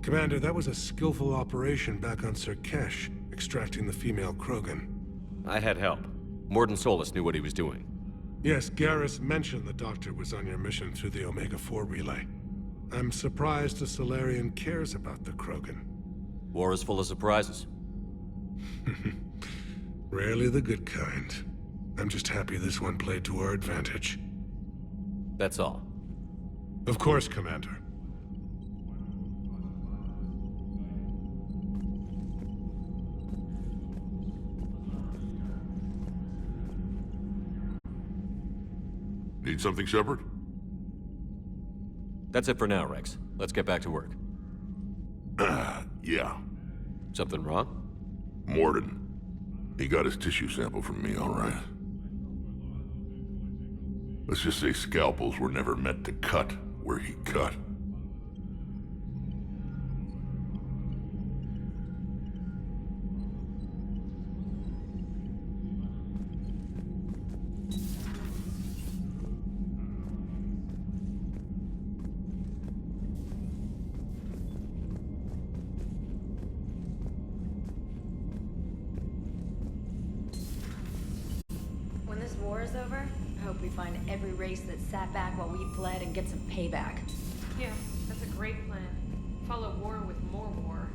Commander, that was a skillful operation back on Surkesh, extracting the female Krogan. I had help. Mordin Solus knew what he was doing. Yes, Garrus mentioned the Doctor was on your mission through the Omega-4 relay. I'm surprised a Solarian cares about the Krogan. War is full of surprises. Rarely the good kind. I'm just happy this one played to our advantage. That's all. Of course, Commander. Need something, Shepard? That's it for now, Rex. Let's get back to work. Yeah. Something wrong? Mordin. He got his tissue sample from me, all right. Let's just say scalpels were never meant to cut where he cut. When this war is over, I hope we find every race that sat back while we bled and get some payback. Yeah, that's a great plan. Follow war with more war.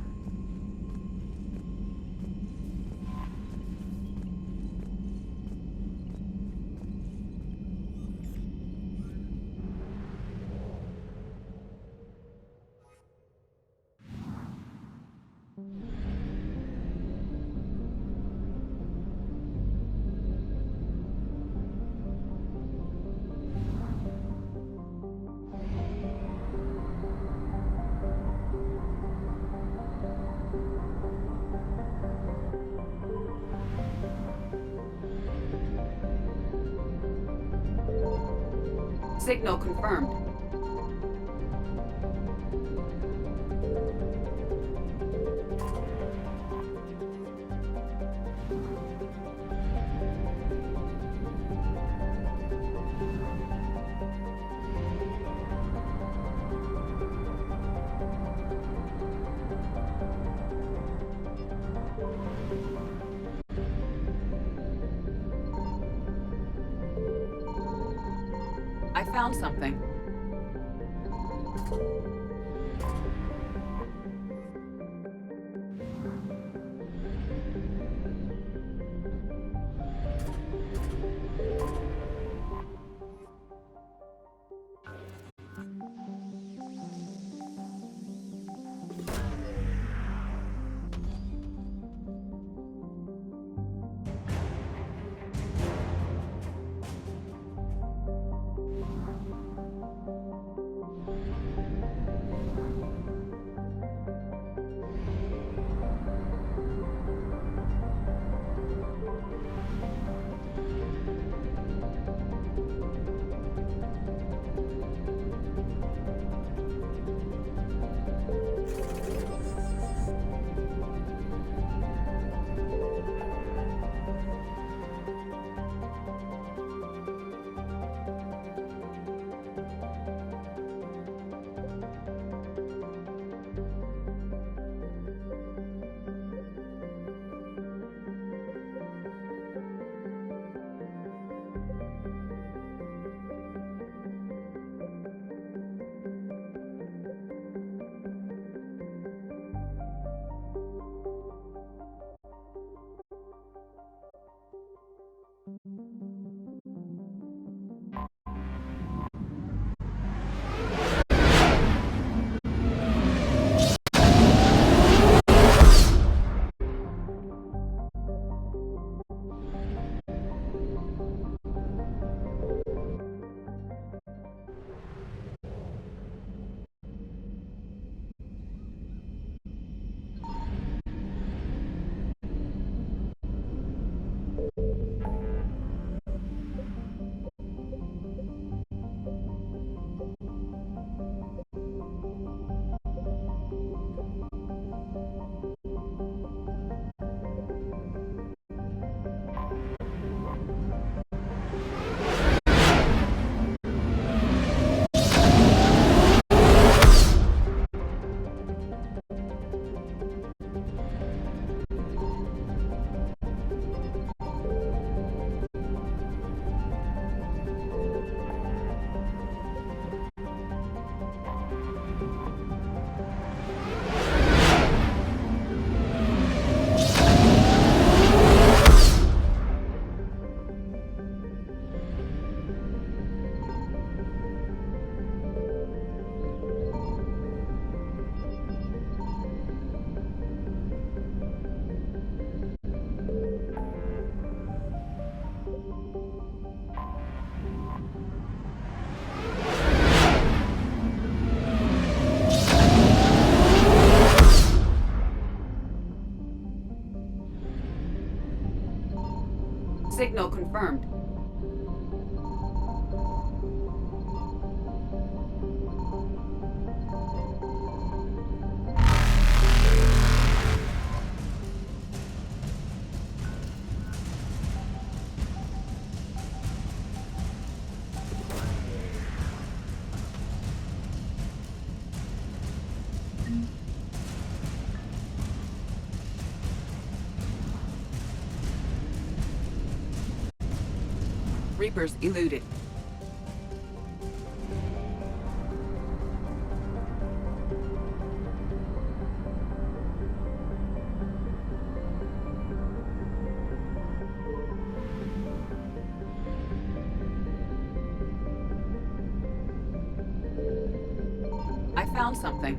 Signal confirmed. I found something. confirmed. Reapers eluded. I found something.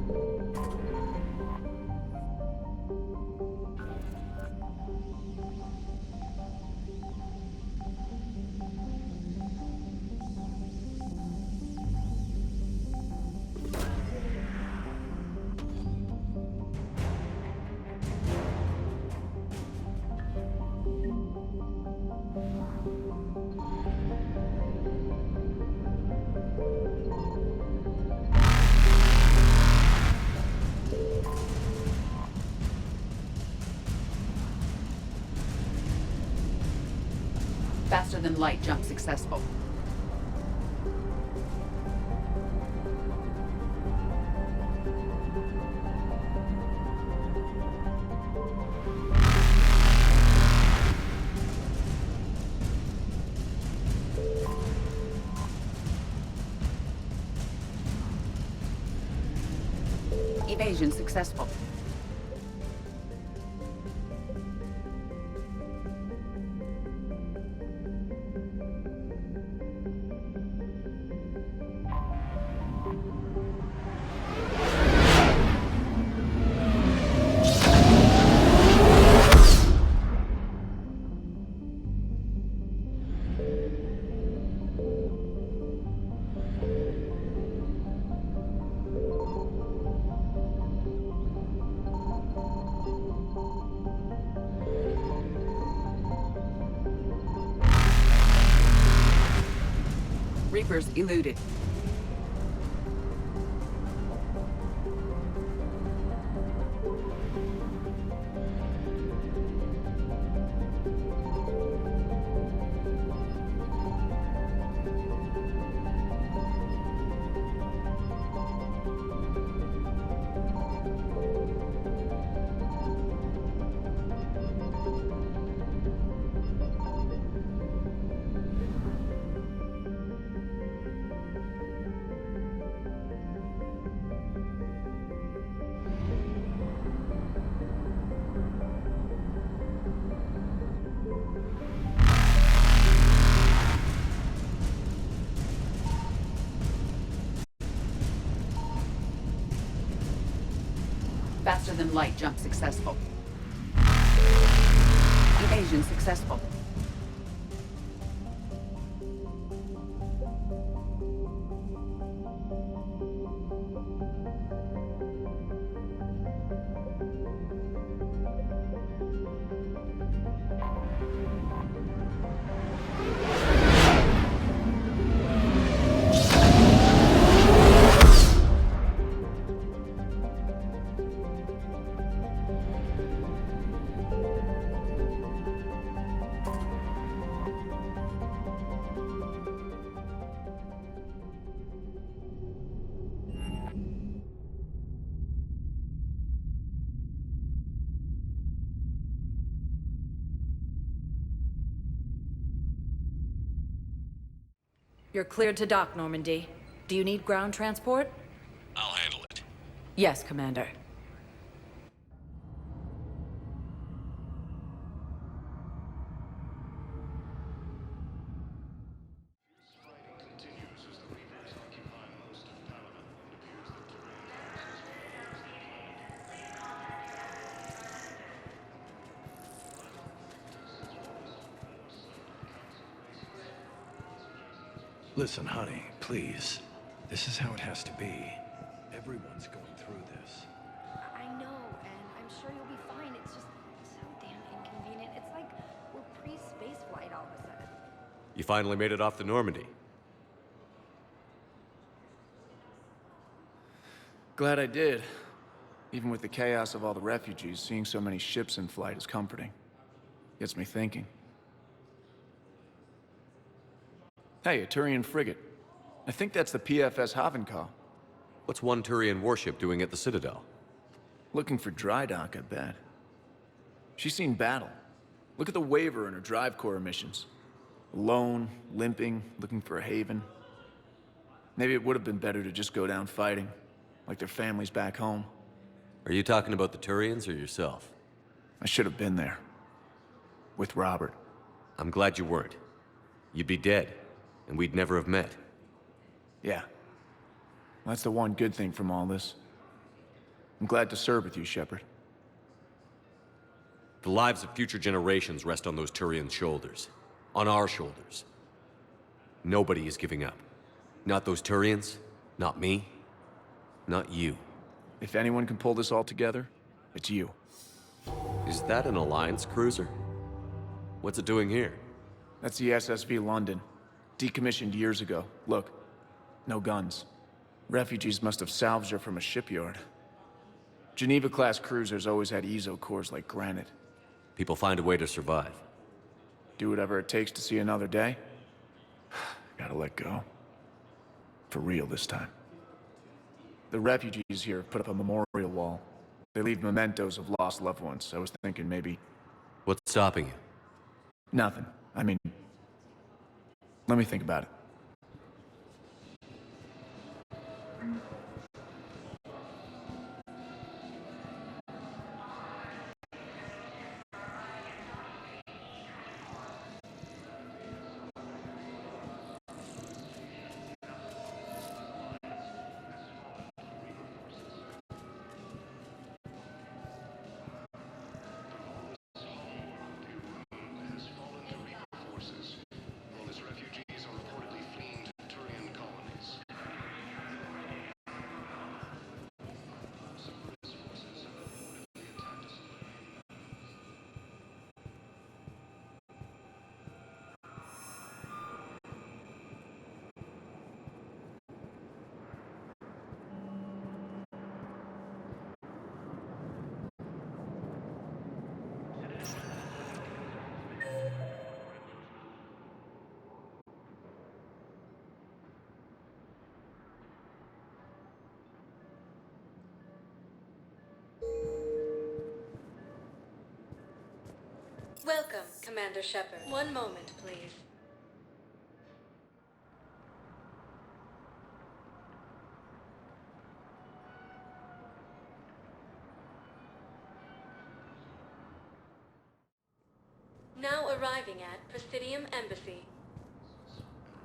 Faster than light jump successful. Evasion successful. Reapers eluded. Faster than light jump successful. Evasion successful. You're cleared to dock, Normandy. Do you need ground transport? I'll handle it. Yes, Commander. Listen, honey, please. This is how it has to be. Everyone's going through this. I know, and I'm sure you'll be fine. It's just so damn inconvenient. It's like we're pre-space flight all of a sudden. You finally made it off the Normandy. Glad I did. Even with the chaos of all the refugees, seeing so many ships in flight is comforting. Gets me thinking. Hey, a Turian frigate. I think that's the PFS Havenkaw. What's one Turian warship doing at the Citadel? Looking for dry dock, I bet. She's seen battle. Look at the waiver in her drive core emissions. Alone, limping, looking for a haven. Maybe it would have been better to just go down fighting, like their families back home. Are you talking about the Turians or yourself? I should have been there. With Robert. I'm glad you weren't. You'd be dead, and we'd never have met. Yeah. That's the one good thing from all this. I'm glad to serve with you, Shepard. The lives of future generations rest on those Turians' shoulders. On our shoulders. Nobody is giving up. Not those Turians, not me, not you. If anyone can pull this all together, it's you. Is that an Alliance cruiser? What's it doing here? That's the SSV London. Decommissioned years ago. Look, no guns. Refugees must have salvaged her from a shipyard. Geneva-class cruisers always had EZO cores like granite. People find a way to survive. Do whatever it takes to see another day. Gotta let go. For real this time. The refugees here have put up a memorial wall. They leave mementos of lost loved ones. I was thinking maybe... What's stopping you? Nothing. I mean... Let me think about it. Welcome, Commander Shepard. One moment, please. Now arriving at Presidium Embassy.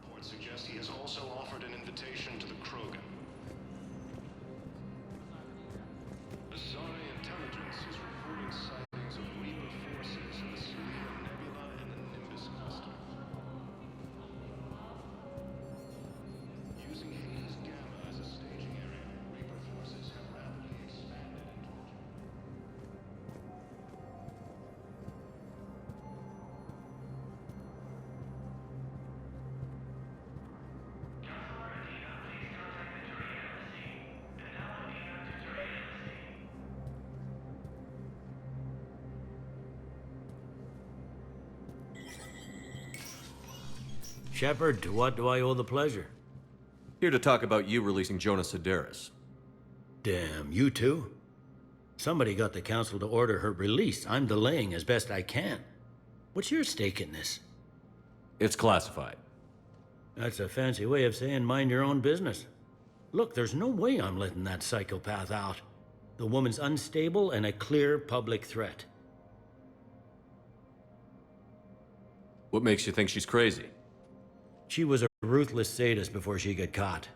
Reports suggest he has also offered an invitation to the Krogan. Asari intelligence is reporting sightings of Reaper forces in the Selenium Nebula and the Nimbus cluster. Using Hades Gamma as a staging area, Reaper forces have rapidly expanded into Shepard, to what do I owe the pleasure? Here to talk about you releasing Jonas Sedaris. Damn, you too? Somebody got the council to order her release. I'm delaying as best I can. What's your stake in this? It's classified. That's a fancy way of saying mind your own business. Look, there's no way I'm letting that psychopath out. The woman's unstable and a clear public threat. What makes you think she's crazy? She was a ruthless sadist before she got caught.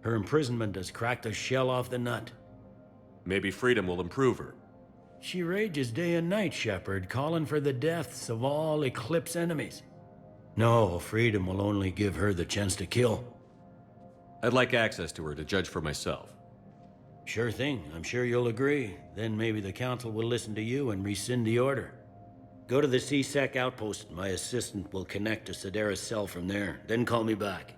Her imprisonment has cracked the shell off the nut. Maybe freedom will improve her. She rages day and night, Shepard, calling for the deaths of all Eclipse enemies. No, freedom will only give her the chance to kill. I'd like access to her to judge for myself. Sure thing. I'm sure you'll agree. Then maybe the council will listen to you and rescind the order. Go to the C-Sec outpost. My assistant will connect to Sedera's cell from there. Then call me back.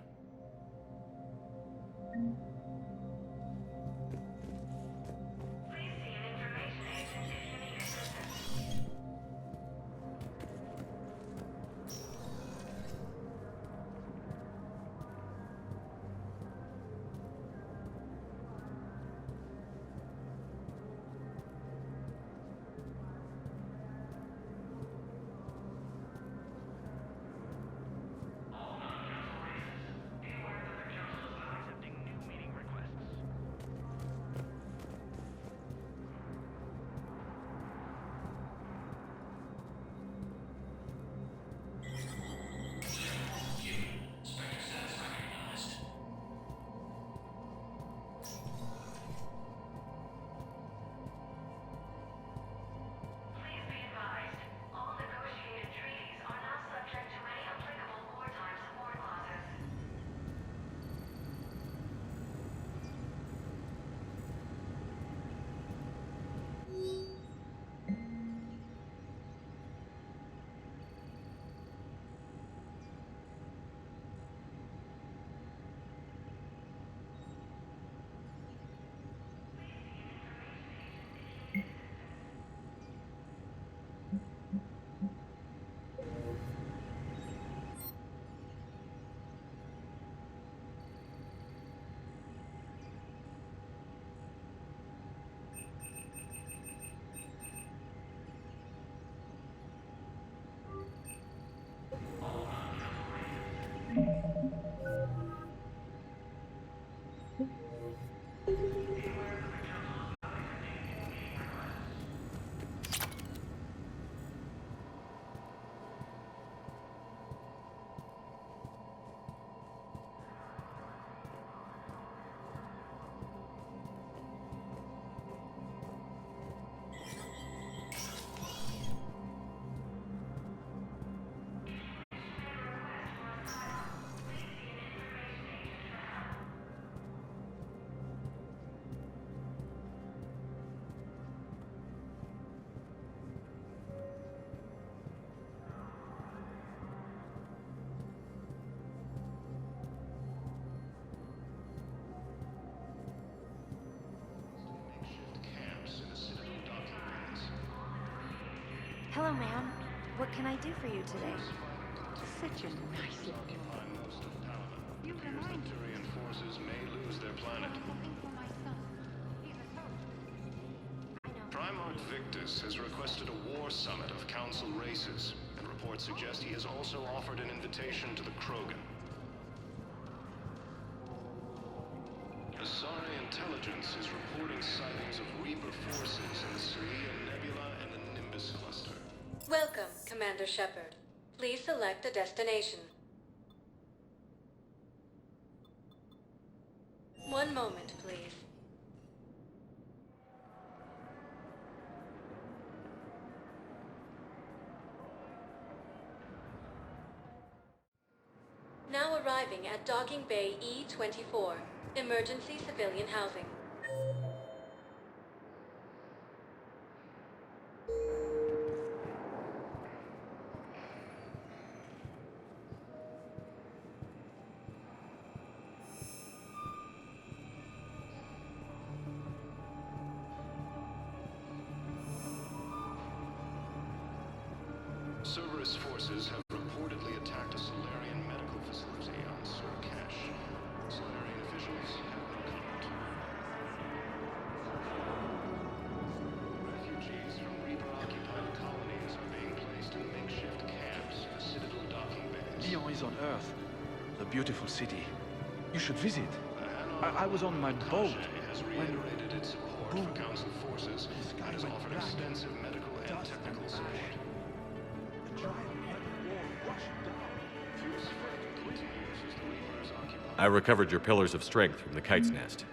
Hello, ma'am. What can I do for you today? Such a nice little You remind me. Turian forces may lose their planet. Primarch Victus has requested a war summit of Council races, and reports suggest he has also offered an invitation to the Krogan. Asari intelligence is reporting sightings of Reaper forces in the Cerean Nebula and the Nimbus cluster. Welcome, Commander Shepard. Please select a destination. One moment, please. Now arriving at Docking Bay E-24, emergency civilian housing. Cerberus forces have reportedly attacked a Solarian medical facility on Surkash. Solarian officials have no comment. Refugees from Reaper-occupied colonies are being placed in makeshift camps in the Citadel docking bays. Lyon is on Earth, the beautiful city. You should visit. I was on my boat has reiterated its support for Council forces and has offered extensive medical and technical support. I recovered your pillars of strength from the Kite's Nest.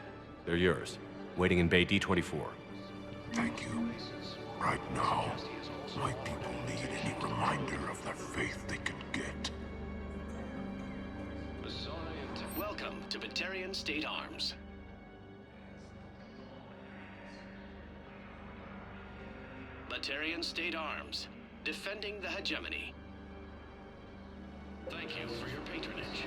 They're yours, waiting in Bay D-24. Thank you. Right now, my people need any reminder of the faith they can get. Welcome to Batarian State Arms. Batarian State Arms. defending the hegemony. Thank you for your patronage.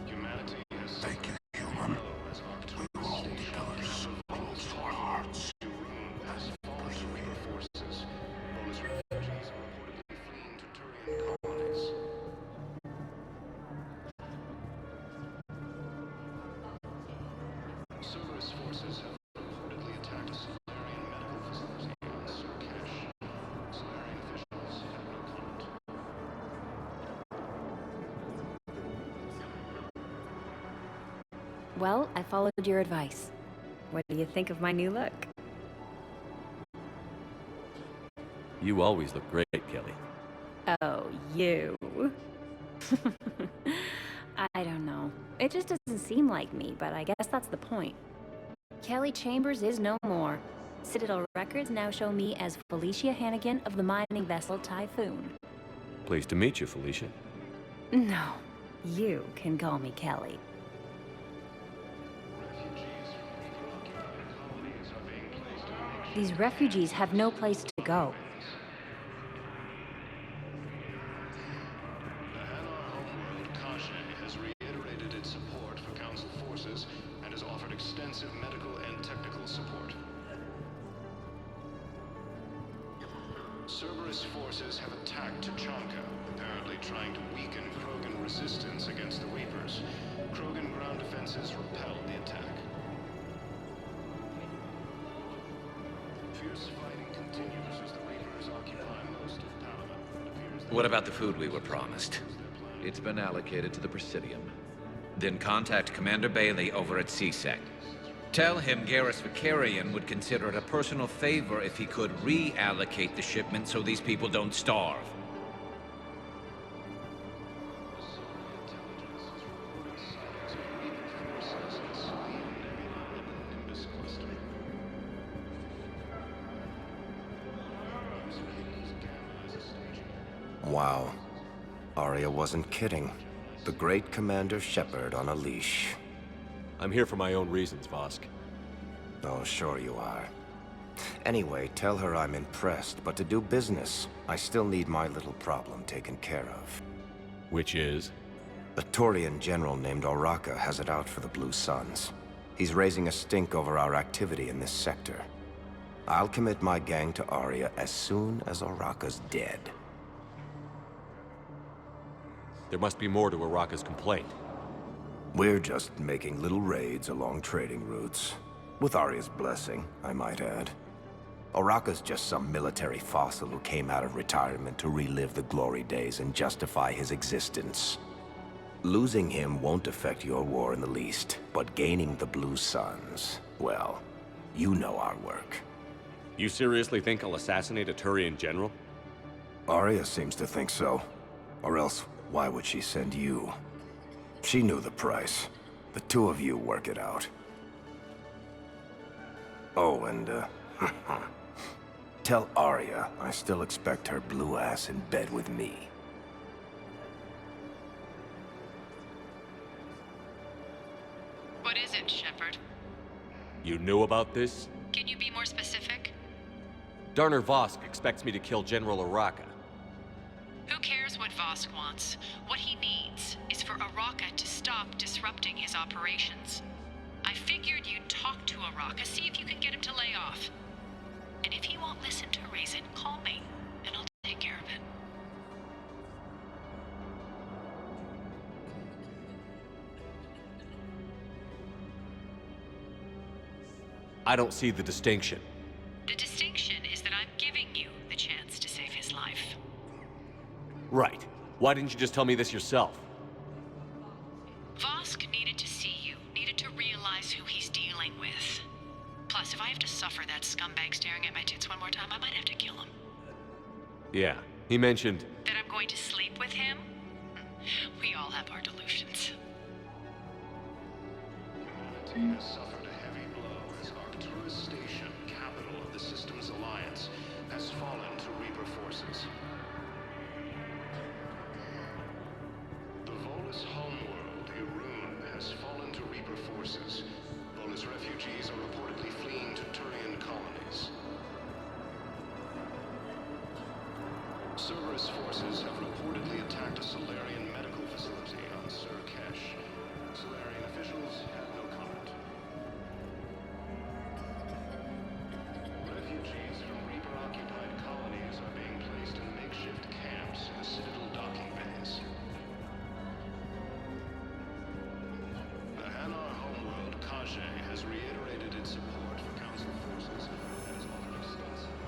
Humanity has Thank you, human. We will hold each other's close to our hearts. has fallen to Reaper forces. Bonus refugees are reportedly fleeing to Turian colonies. Cerberus forces have reportedly attacked a Solarian medical facility on Surkesh. Solarian officials have no comment. Well, I followed your advice. What do you think of my new look? You always look great, Kelly. Oh, you. I don't know. It just doesn't seem like me, but I guess that's the point. Kelly Chambers is no more. Citadel records now show me as Felicia Hannigan of the mining vessel Typhoon. Pleased to meet you, Felicia. No, you can call me Kelly. These refugees have no place to go. The Hanar homeworld, Kashe, has reiterated its support for Council forces and has offered extensive medical and technical support. Cerberus forces have attacked Tuchanka, apparently trying to weaken Krogan resistance against the Reapers. Krogan ground defenses repelled the attack. Fierce fighting continues as the Reapers occupy most of Palama. It appears that What about the food we were promised? It's been allocated to the Presidium. Then contact Commander Bailey over at CSEC. Tell him Garrus Vakarian would consider it a personal favor if he could reallocate the shipment so these people don't starve. Wow. Arya wasn't kidding. The great Commander Shepard on a leash. I'm here for my own reasons, Vosk. Oh, sure you are. Anyway, tell her I'm impressed, but to do business, I still need my little problem taken care of. Which is? A Turian general named Oraka has it out for the Blue Suns. He's raising a stink over our activity in this sector. I'll commit my gang to Arya as soon as Oraka's dead. There must be more to Oraka's complaint. We're just making little raids along trading routes. With Arya's blessing, I might add. Oraka's just some military fossil who came out of retirement to relive the glory days and justify his existence. Losing him won't affect your war in the least, but gaining the Blue Suns, well, you know our work. You seriously think I'll assassinate a Turian general? Arya seems to think so. Or else, why would she send you? She knew the price. The two of you work it out. Oh, and, tell Arya I still expect her blue ass in bed with me. What is it, Shepard? You knew about this? Can you be more specific? Darner Vosk expects me to kill General Oraka. Who cares what Vosk wants? What he needs is for Oraka to stop disrupting his operations. I figured you'd talk to Oraka, see if you can get him to lay off. And if he won't listen to Raisin, call me, and I'll take care of it. I don't see the distinction. The distinction is that I'm giving you the chance to save his life. Right. Why didn't you just tell me this yourself? Vosk needed to see you, needed to realize who he's dealing with. Plus, if I have to suffer that scumbag staring at my tits one more time, I might have to kill him. Yeah, he mentioned... That I'm going to sleep with him? We all have our delusions. Humanity has suffered a heavy blow as Arcturus Station, capital of the Systems Alliance, has fallen to Reaper forces. The Volus homeworld, Irun, has fallen to Reaper forces. Volus Ouroboros forces have reportedly attacked a Solarian medical facility on Sur Kesh. Solarian officials have no comment. Refugees from Reaper-occupied colonies are being placed in makeshift camps in the Citadel docking bays. The Hanar homeworld, Kajay, has reiterated its support for Council forces and has offered extensive...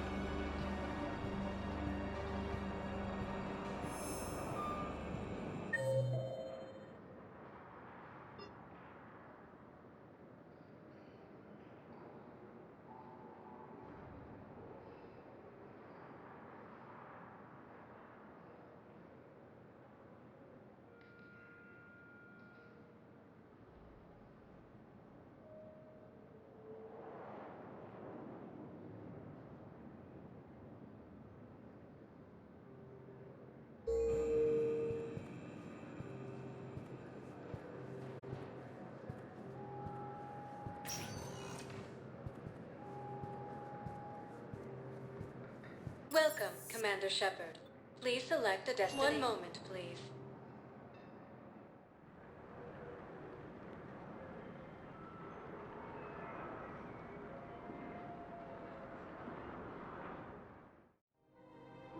Welcome, Commander Shepard. Please select a destiny. One moment, please.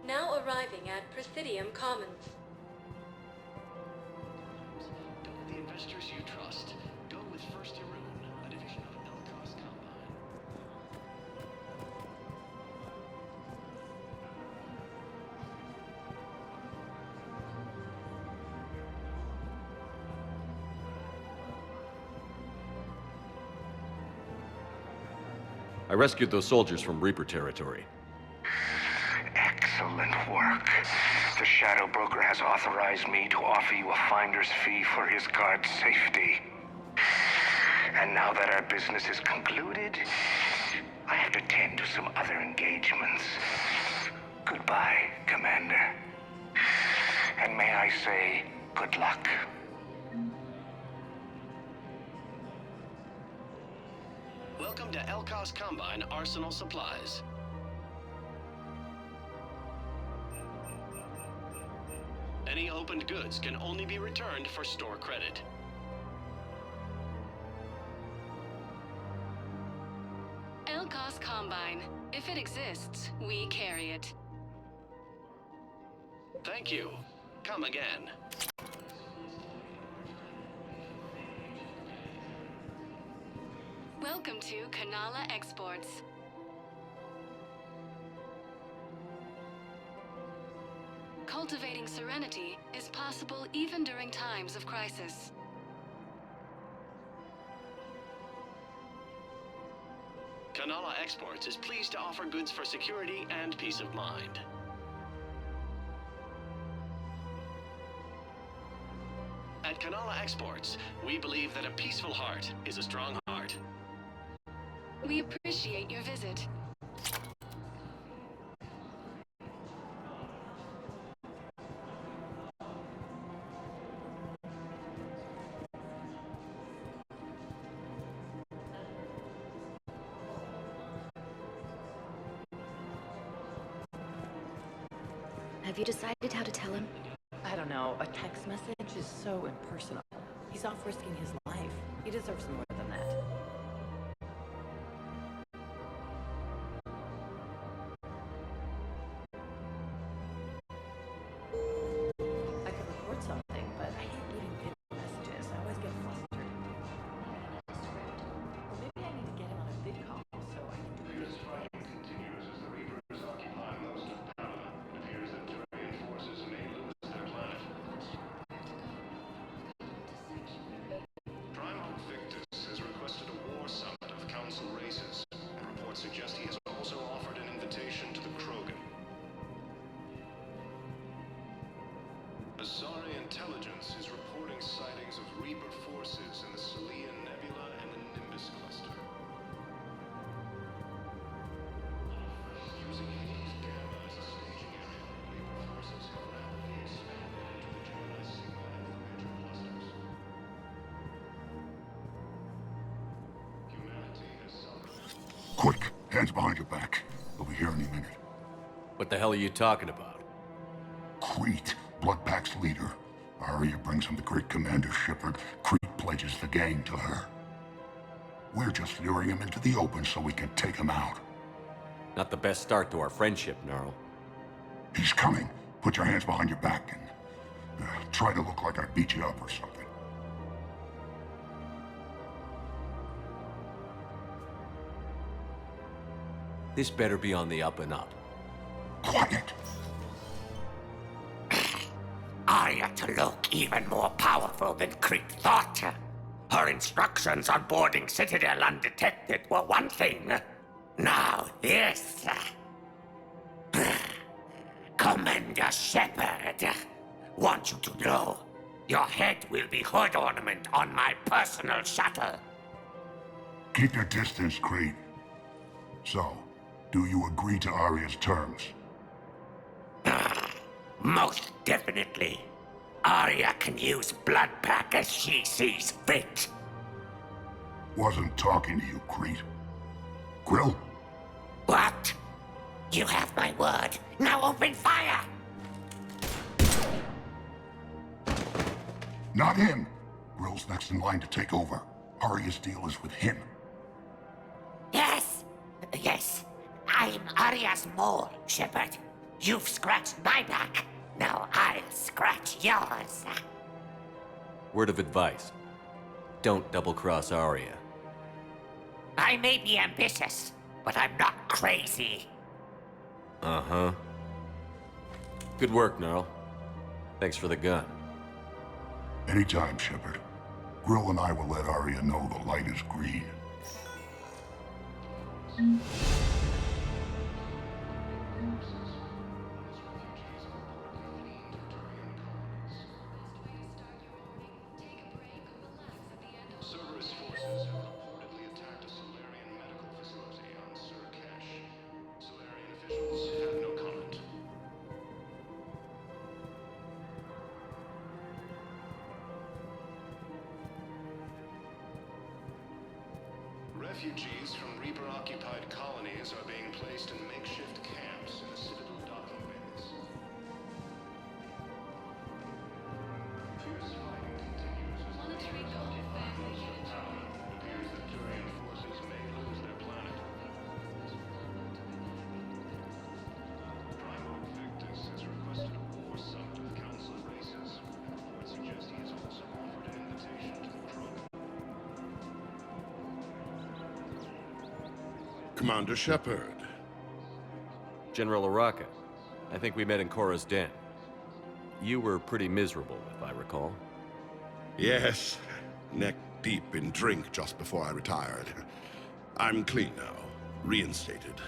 Now arriving at Presidium Commons. Go with the investors you trust. Go with First Irun, a division of Elkos Combine. I rescued those soldiers from Reaper territory. Excellent work. The Shadow Broker has authorized me to offer you a finder's fee for his guard's safety. And now that our business is concluded, I have to tend to some other engagements. Goodbye, Commander. And may I say, good luck. Welcome to Elkos Combine Arsenal Supplies. Any opened goods can only be returned for store credit. Elkos Combine. If it exists, we carry it. Thank you. Come again. Welcome to Kanala Exports. Cultivating serenity is possible even during times of crisis. Kanala Exports is pleased to offer goods for security and peace of mind. At Kanala Exports, we believe that a peaceful heart is a strong heart. We appreciate your visit. Have you decided how to tell him? I don't know. A text message is so impersonal. He's off risking his life. He deserves more than that. I could record something, but I hate leaving video messages. I always get flustered. Or maybe I need to get him on a vid call so I can do it. Continues as the Reapers occupy most of Paladin. It appears that Turian forces may lose their planet. Primal Victus has requested a war summit of Council races, and reports suggest he has also offered an invitation to the Krogan. Azari intelligence is reporting sightings of Reaper forces in the Celian Nebula and the Nimbus cluster. Using Hades Gamma as a staging area, Reaper forces have rapidly expanded into the Gemini Sigma and Voyager clusters. Humanity has suffered. Quick, hands behind your back. We'll be here any minute. What the hell are you talking about? Crete, Bloodpack's leader. Arya brings him to Great Commander Shepard. Crete pledges the gang to her. We're just luring him into the open so we can take him out. Not the best start to our friendship, Gnarl. He's coming. Put your hands behind your back and try to look like I beat you up or something. This better be on the up and up. Quiet! Arya to look even more powerful than Crete thought. Her instructions on boarding Citadel undetected were one thing. Now this. Commander Shepard, want you to know, your head will be hood ornament on my personal shuttle. Keep your distance, Crete. So, do you agree to Arya's terms? Most definitely. Arya can use Bloodpack as she sees fit. Wasn't talking to you, Crete. Grill? What? You have my word. Now open fire! Not him! Grill's next in line to take over. Arya's deal is with him. Yes! Yes. I'm Arya's mole, Shepard. You've scratched my back. Now I'll scratch yours. Word of advice. Don't double-cross Arya. I may be ambitious, but I'm not crazy. Uh-huh. Good work, Gnarl. Thanks for the gun. Anytime, Shepard. Grill and I will let Arya know the light is green. Cerberus forces have reportedly attacked a Solarian medical facility on Sur'Kesh. Solarian officials have no comment. Refugees from Reaper-occupied colonies are being placed in makeshift camps in the Citadel docking bays. Fierce fighting continues as the Reapers occupy most of town. It appears that Turian forces may lose their planet. Primal Victus has requested a war summit with Council races. Reports suggest he has also offered an invitation to the Krogan. Commander Shepard. General Araka, I think we met in Korra's den. You were pretty miserable, if I recall. Yes, neck deep in drink just before I retired. I'm clean now, reinstated.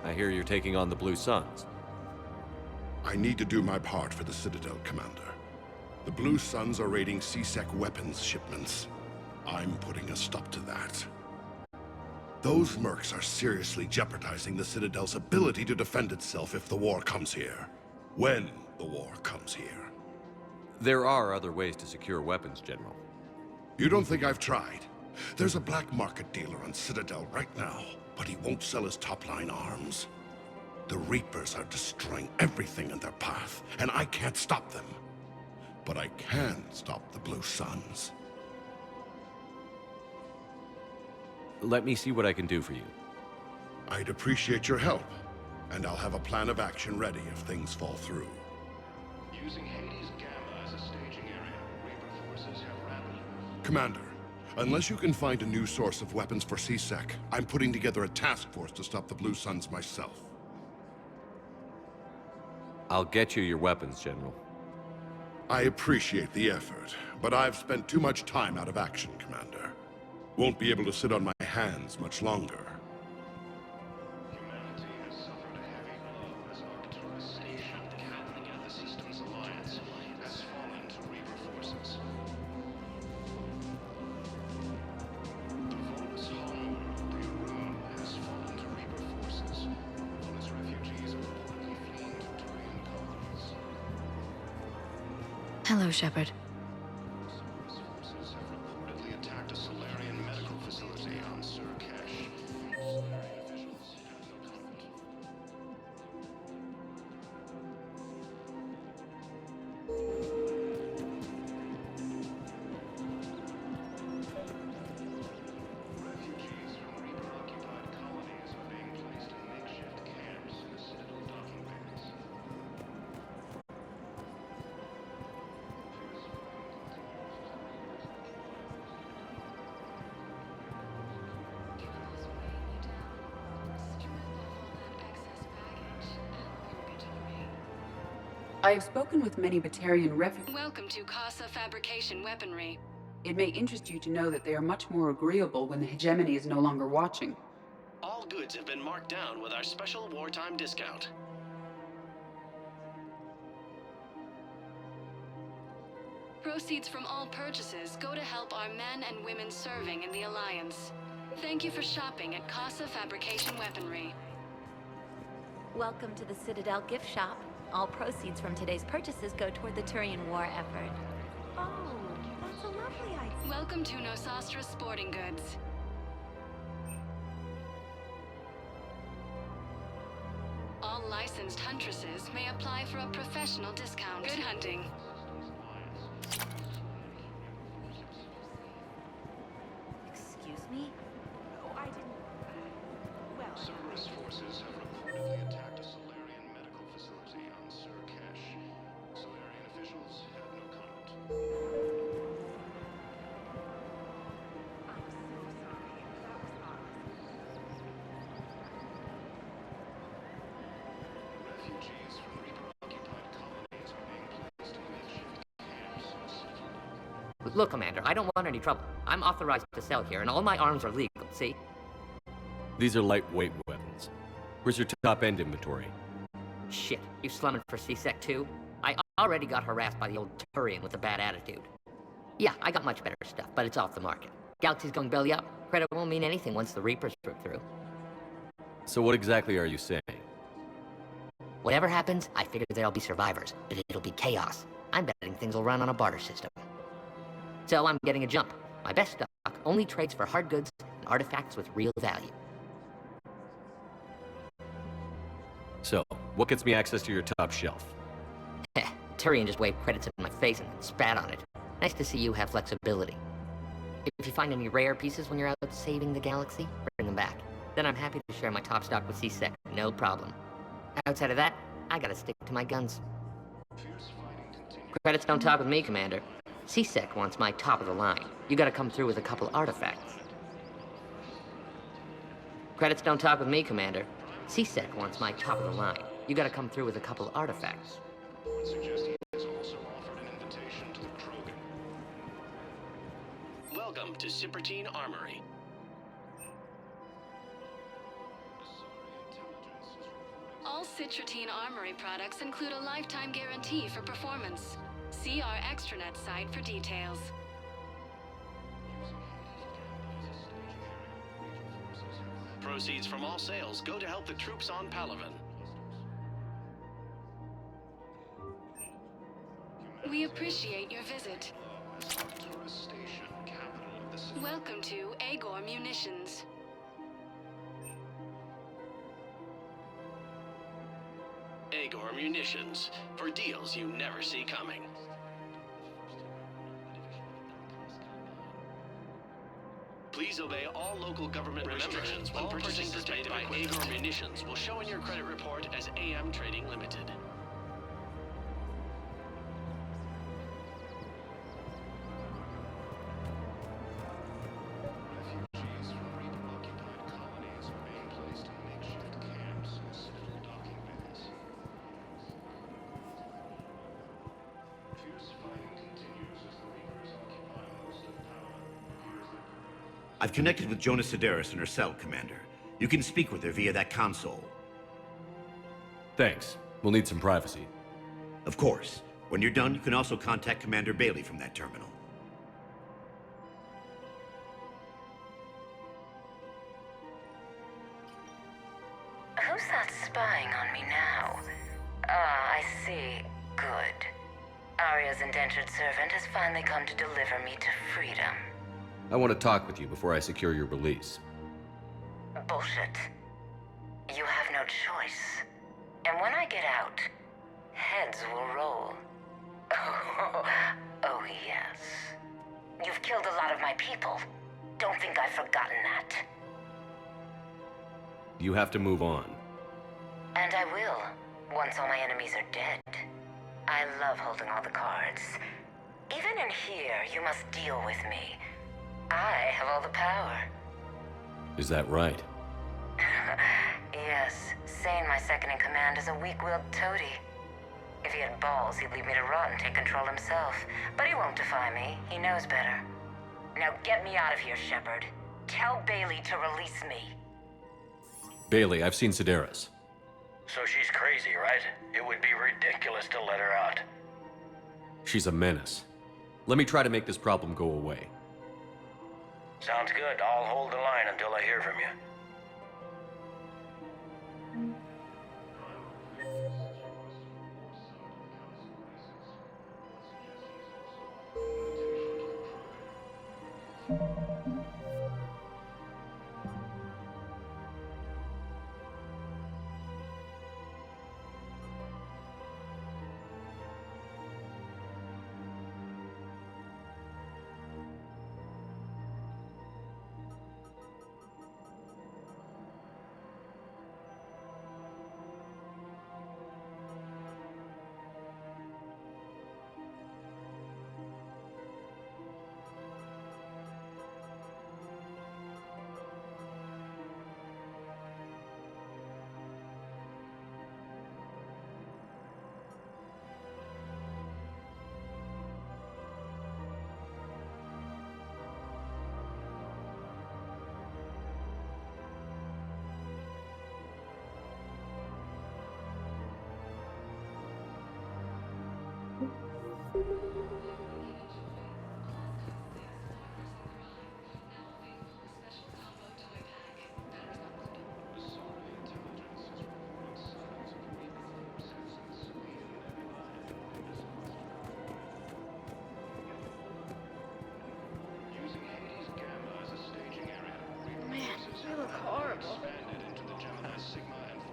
I hear you're taking on the Blue Suns. I need to do my part for the Citadel, Commander. The Blue Suns are raiding C-Sec weapons shipments. I'm putting a stop to that. Those mercs are seriously jeopardizing the Citadel's ability to defend itself if the war comes here. When the war comes here. There are other ways to secure weapons, General. You don't think I've tried? There's a black market dealer on Citadel right now, but he won't sell his top-line arms. The Reapers are destroying everything in their path, and I can't stop them. But I can stop the Blue Suns. Let me see what I can do for you. I'd appreciate your help, and I'll have a plan of action ready if things fall through. Using Hades Gamma as a staging area, Reaper forces have rapidly... Commander, unless you can find a new source of weapons for C-Sec, I'm putting together a task force to stop the Blue Suns myself. I'll get you your weapons, General. I appreciate the effort, but I've spent too much time out of action, Commander. Won't be able to sit on my hands much longer. Humanity has suffered a heavy blow as Arcturus, station captain of the Systems Alliance, has fallen to Reaper forces. The Volus homeworld, the Arun, has fallen to Reaper forces. Volus refugees are reportedly fleeing to Turian colonies. Hello, Shepard. Cerberus forces have reportedly attacked a Solarian medical facility on Sur'Kesh. Solarian officials have no comment. I have spoken with many Batarian refugees. Welcome to Casa Fabrication Weaponry. It may interest you to know that they are much more agreeable when the hegemony is no longer watching. All goods have been marked down with our special wartime discount. Proceeds from all purchases go to help our men and women serving in the Alliance. Thank you for shopping at Casa Fabrication Weaponry. Welcome to the Citadel gift shop. All proceeds from today's purchases go toward the Turian war effort. Oh, that's a lovely idea. Welcome to Nosastra Sporting Goods. All licensed huntresses may apply for a professional discount. Good hunting. Excuse me? Oh, I didn't... Well... Cerberus forces have reportedly attacked a Solarian medical facility on Sur Kesh. Solarian officials had no comment. Refugees from Reaper-occupied colonies are being placed in makeshift camps in the city. Look, Commander, I don't want any trouble. I'm authorized to sell here, and all my arms are legal, see? These are lightweight weapons. Where's your top-end inventory? Shit, you slumming for C-Sec too? I already got harassed by the old Turian with a bad attitude. Yeah, I got much better stuff, but it's off the market. Galaxy's going belly up. Credit won't mean anything once the Reapers rip through. So what exactly are you saying? Whatever happens, I figure there'll be survivors, but it'll be chaos. I'm betting things will run on a barter system. So I'm getting a jump. My best stock only trades for hard goods and artifacts with real value. So, what gets me access to your top shelf? Heh, Turian just waved credits in my face and spat on it. Nice to see you have flexibility. If you find any rare pieces when you're out saving the galaxy, bring them back. Then I'm happy to share my top stock with C-Sec, no problem. Outside of that, I gotta stick to my guns. Credits don't talk with me, Commander. C-Sec wants my top of the line. You gotta come through with a couple artifacts. Credits don't talk with me, Commander. C-Sec wants my top of the line. You gotta come through with a couple artifacts. Suggesting has also offered an invitation to the Krogan. Welcome to Cipertine Armory. All Citratine Armory products include a lifetime guarantee for performance. See our extranet site for details. Proceeds from all sales go to help the troops on Palaven. We appreciate your visit. Welcome to Agor Munitions. Agor Munitions, for deals you never see coming. Please obey all local government restrictions when purchasing made by Agor Munitions will show in your credit report as AM Trading Limited. Refugees from Reaper-occupied colonies are being placed in makeshift camps in civil docking bays. Fierce fighting continues as the Reapers occupy most of Palaven. I've connected with Jonas Sedaris in her cell, Commander. You can speak with her via that console. Thanks. We'll need some privacy. Of course. When you're done, you can also contact Commander Bailey from that terminal. Who's that spying on me now? Ah, I see. Good. Arya's indentured servant has finally come to deliver me to freedom. I want to talk with you before I secure your release. Bullshit. You have no choice. And when I get out, heads will roll. Oh, yes. You've killed a lot of my people. Don't think I've forgotten that. You have to move on. And I will, once all my enemies are dead. I love holding all the cards. Even in here, you must deal with me. I have all the power. Is that right? Yes, Sane, my second in command, is a weak-willed toady. If he had balls, he'd leave me to rot and take control himself. But he won't defy me. He knows better. Now get me out of here, Shepard. Tell Bailey to release me. Bailey, I've seen Sedaris. So she's crazy, right? It would be ridiculous to let her out. She's a menace. Let me try to make this problem go away. Sounds good. I'll hold the line until I hear from you.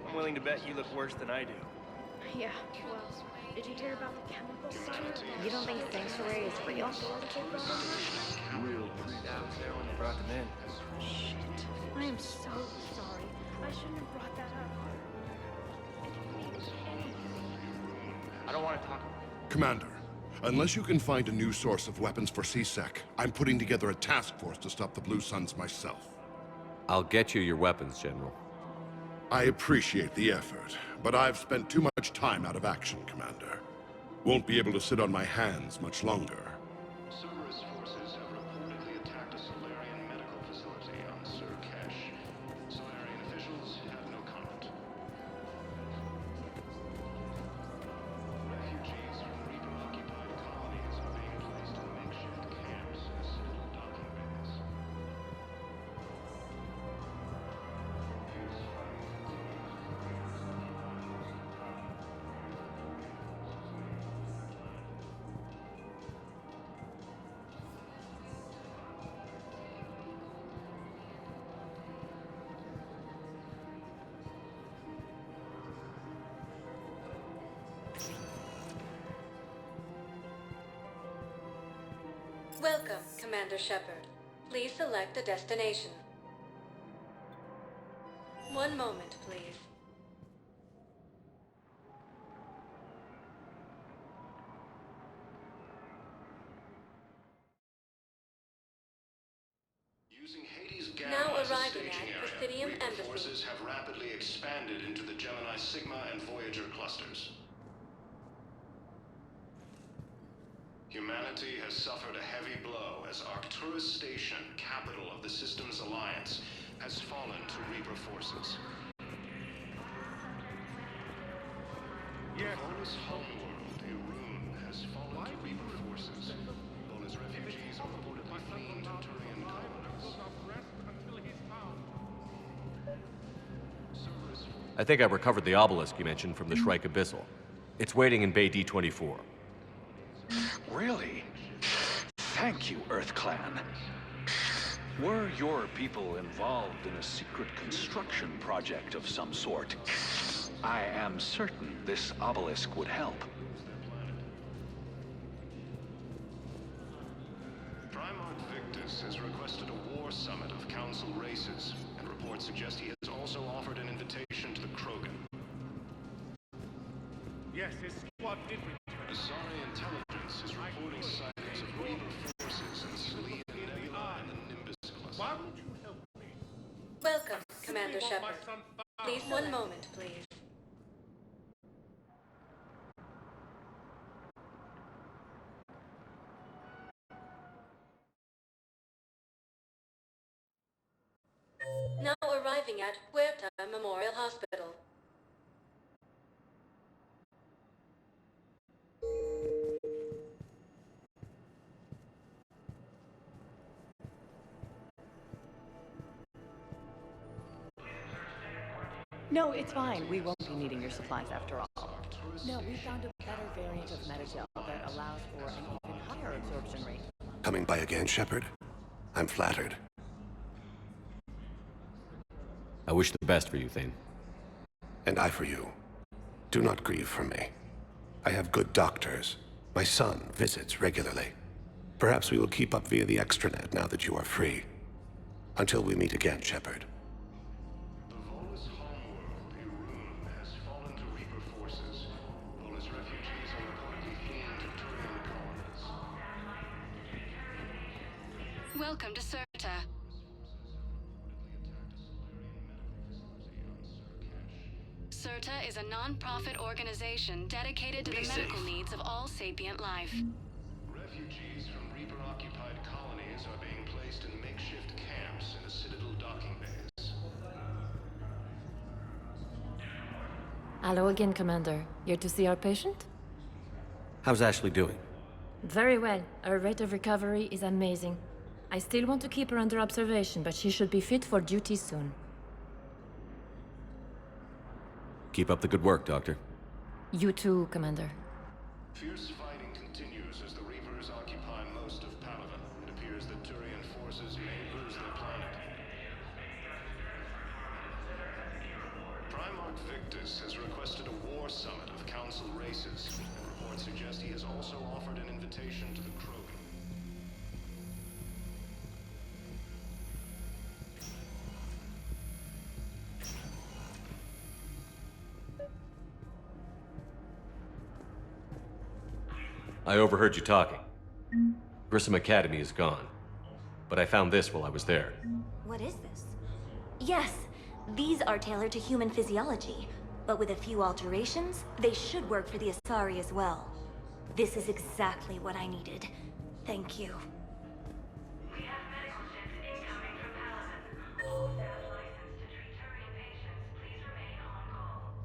I'm willing to bet you look worse than I do. Yeah, well, did you hear about the chemical stuff? You don't think Sanctuary is real? Real freaked out there when they brought them in. Shit. I am so sorry. I shouldn't have brought that up. I don't want to talk. Commander, unless you can find a new source of weapons for C-Sec, I'm putting together a task force to stop the Blue Suns myself. I'll get you your weapons, General. I appreciate the effort, but I've spent too much time out of action, Commander. Won't be able to sit on my hands much longer. Cerberus forces have reportedly attacked a Solarian medical facility on Surkesh. Solarian officials have no comment. Refugees from Reaper-occupied colonies are being placed in makeshift camps as little docking bays. Welcome, Commander Shepard. Please select a destination. One moment, please. Using Hades Gamma Now as a arriving staging at area, Presidium Reaper Embassy. forces have rapidly expanded into the Gemini Sigma and Voyager clusters. Humanity has suffered a heavy blow as Arcturus Station, capital of the Systems Alliance, has fallen to Reaper forces. Volus homeworld, Irun, has fallen to Reaper forces. Volus refugees are reportedly fleeing to Turian colonies. I think I recovered the obelisk you mentioned from the Shrike Abyssal. It's waiting in Bay D-24. Really? Thank you, Earth Clan. Were your people involved in a secret construction project of some sort, I am certain this obelisk would help. Primarch Victus has requested a war summit of Council races, and reports suggest he has also offered an invitation to the Krogan. Yes, his squad did return. Asari intelligence is reporting sightings of Reaper forces in Selene Nebula and the Nimbus cluster. Why won't you help me? Welcome, Commander Shepard. Please, one moment, please. arriving at Huerta Memorial Hospital. No, it's fine. We won't be needing your supplies after all. No, we found a better variant of Metagel that allows for an even higher absorption rate. Coming by again, Shepard? I'm flattered. I wish the best for you, Thane. And I for you. Do not grieve for me. I have good doctors. My son visits regularly. Perhaps we will keep up via the extranet now that you are free. Until we meet again, Shepard. The Volus homeworld, Irun, has fallen to Reaper forces. Volus refugees are reportedly fleeing to Turian colonies. Welcome to Serta. Serta is a non-profit organization dedicated to the medical needs of all sapient life. Refugees from Reaper-occupied colonies are being placed in makeshift camps in the Citadel docking bays. Hello again, Commander. Here to see our patient? How's Ashley doing? Very well. Her rate of recovery is amazing. I still want to keep her under observation, but she should be fit for duty soon. Keep up the good work, Doctor. You too, Commander. Fierce fighting continues as the Reapers occupy most of Palaven. It appears that Turian forces may lose their planet. Primarch Victus has requested a war summit of Council races, and reports suggest he has also offered an invitation to the Krogan. I overheard you talking. Grissom Academy is gone. But I found this while I was there. What is this? Yes, these are tailored to human physiology, but with a few alterations, they should work for the Asari as well. This is exactly what I needed. Thank you. We have medical ships incoming from Palaven. All staff licensed to treat Turian patients, please remain on call.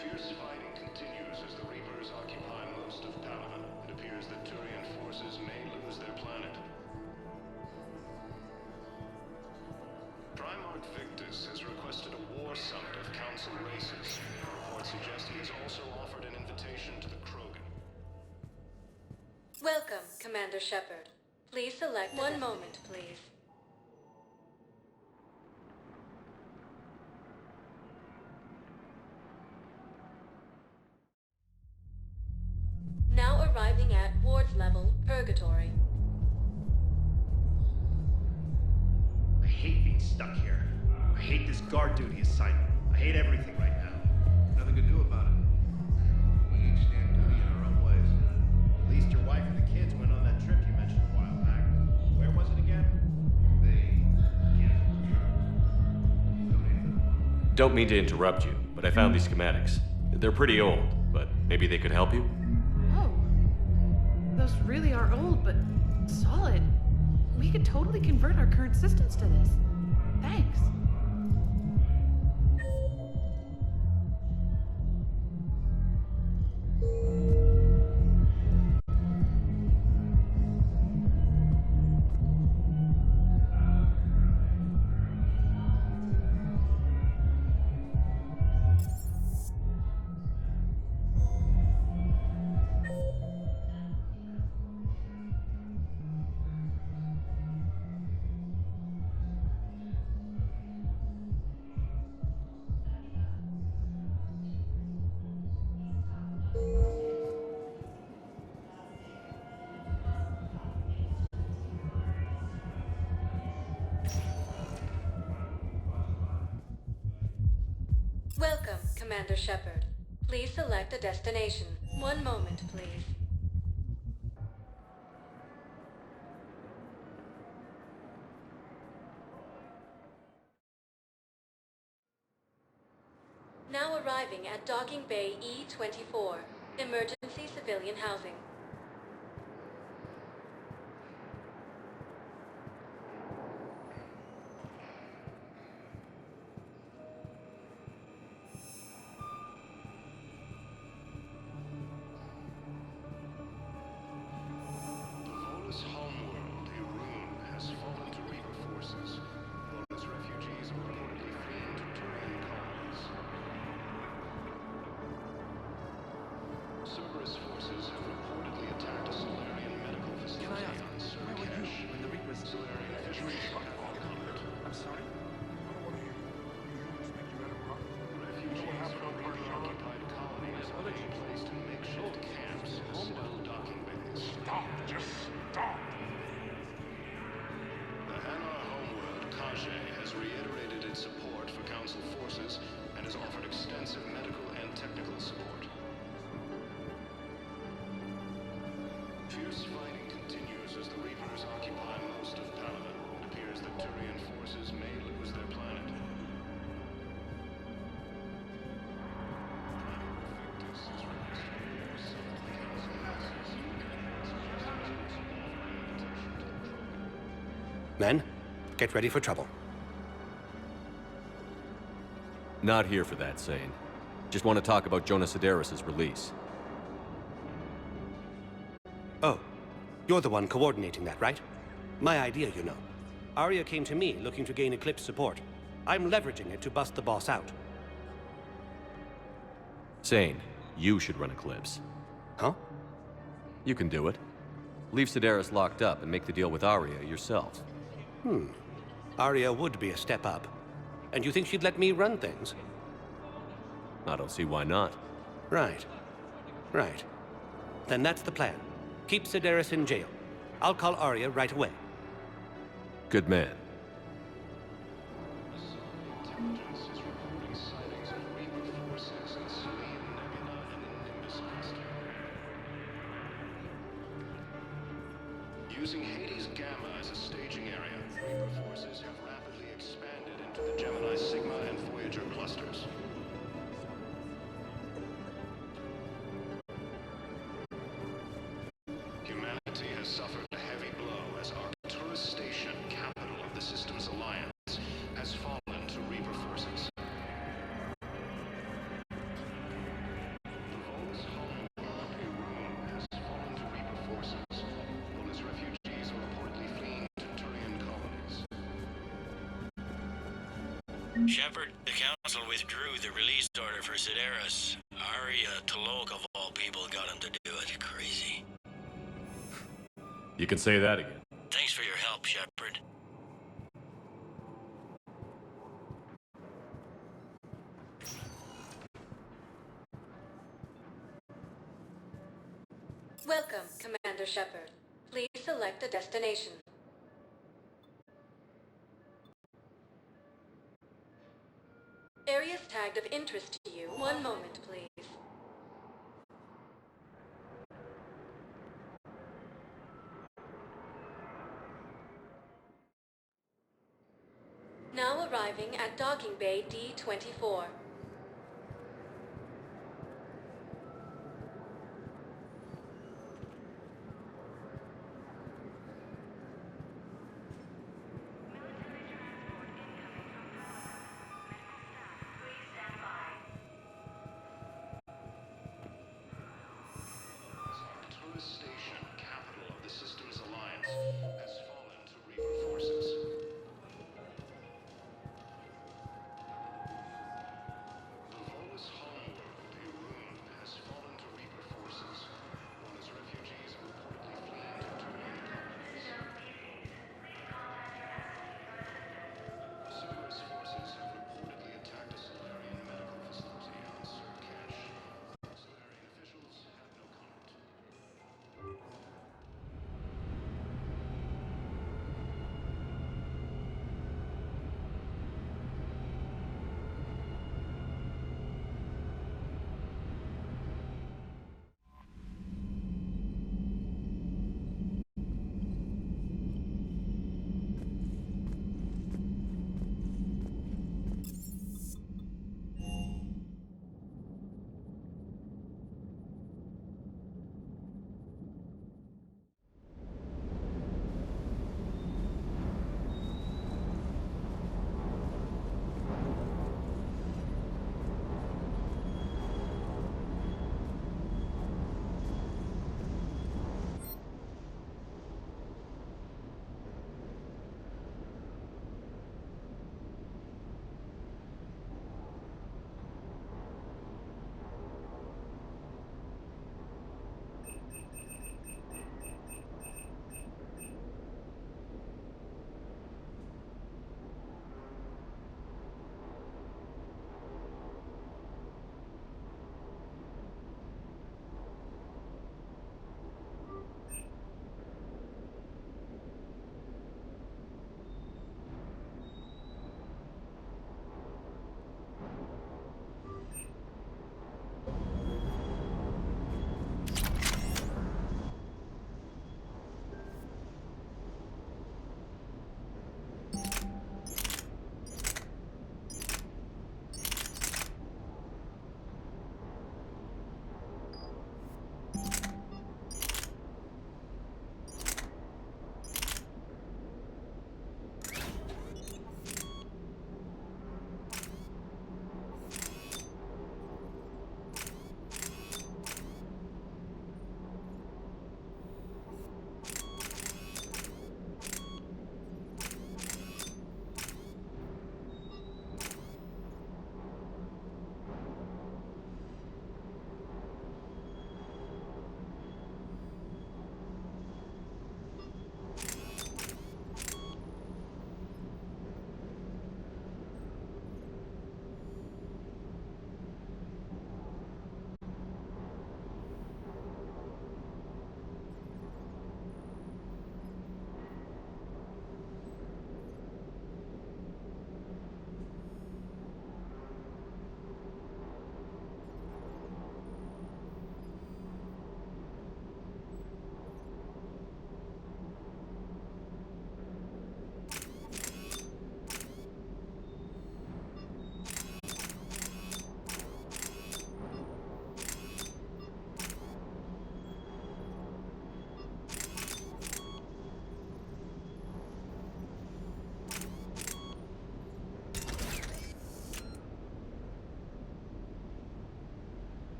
Fierce fighting continues as the Reapers occupy most of Palaven. It appears that Turian forces may lose their planet. Primarch Victus has requested a war summit of Council races. Reports suggest he has also offered an invitation to the Krogan. Welcome, Commander Shepard. Please select one moment, please. Now arriving at ward level Purgatory. I hate being stuck here. I hate this guard duty assignment. I hate everything right now. Nothing to do about it. We each stand duty in our own ways. At least your wife and the kids went on that trip you mentioned a while back. Where was it again? Don't mean to interrupt you, but I found these schematics. They're pretty old, but maybe they could help you? Oh. Those really are old, but solid. We could totally convert our current systems to this. Thanks. Commander Shepard. Please select a destination. One moment, please. Now arriving at Docking Bay E-24. Emergency civilian housing. Volus homeworld, Irun, has fallen to Reaper forces. Volus refugees are reportedly fleeing to Turian colonies. Cerberus forces have reportedly attacked a Solarian medical facility on Surcash. When the Reapers Solarian fisheries I'm sorry? Refugees from Reaper-occupied colonies are being placed in makeshift camps in citadel docking bays. Stop! Just stop! The Hanar homeworld, Kaje, has reiterated its support for Council forces and has offered extensive medical and technical support. Fierce fighting continues as the Reapers occupy most of Palaven. It appears that Turian forces may lose their planet. Men, get ready for trouble. Not here for that, Sane. Just want to talk about Jonas Sedaris' release. Oh, you're the one coordinating that, right? My idea, you know. Arya came to me looking to gain Eclipse support. I'm leveraging it to bust the boss out. Sane, you should run Eclipse. Huh? You can do it. Leave Sedaris locked up and make the deal with Arya yourself. Arya would be a step up. And you think she'd let me run things? I don't see why not. Right. Right. Then that's the plan. Keep Sedaris in jail. I'll call Arya right away. Good man. Intelligence is reporting sightings of Reaper forces in Selene Nebula and in Nimbus Cluster. Using Hades Gamma as a staging area, Reaper forces have rapidly expanded into the Gemini Sigma and Voyager clusters. Humanity has suffered a heavy blow as Arcturus Station, capital of the Systems Alliance, has fallen to Reaper forces. The Volus homeworld, Irun, has fallen to Reaper forces. Volus refugees are reportedly fleeing to Turian colonies. Shepard, the Council withdrew the release order for Sedaris. Arya T'Loak, of all people, got him to do it. Crazy. You can say that again. Thanks for your help, Shepard. Welcome, Commander Shepard. Please select a destination. Areas tagged of interest to you. One moment, please. Now arriving at Docking Bay D-24. Arcturus Station, capital of the Systems Alliance, has fallen to Reaper forces.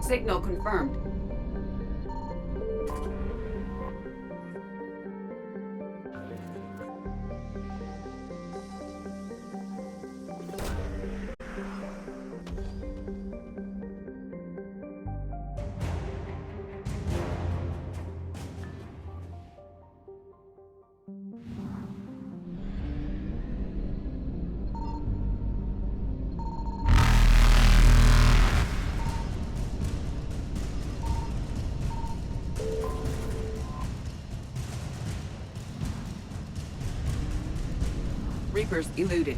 Signal confirmed. Reapers eluded.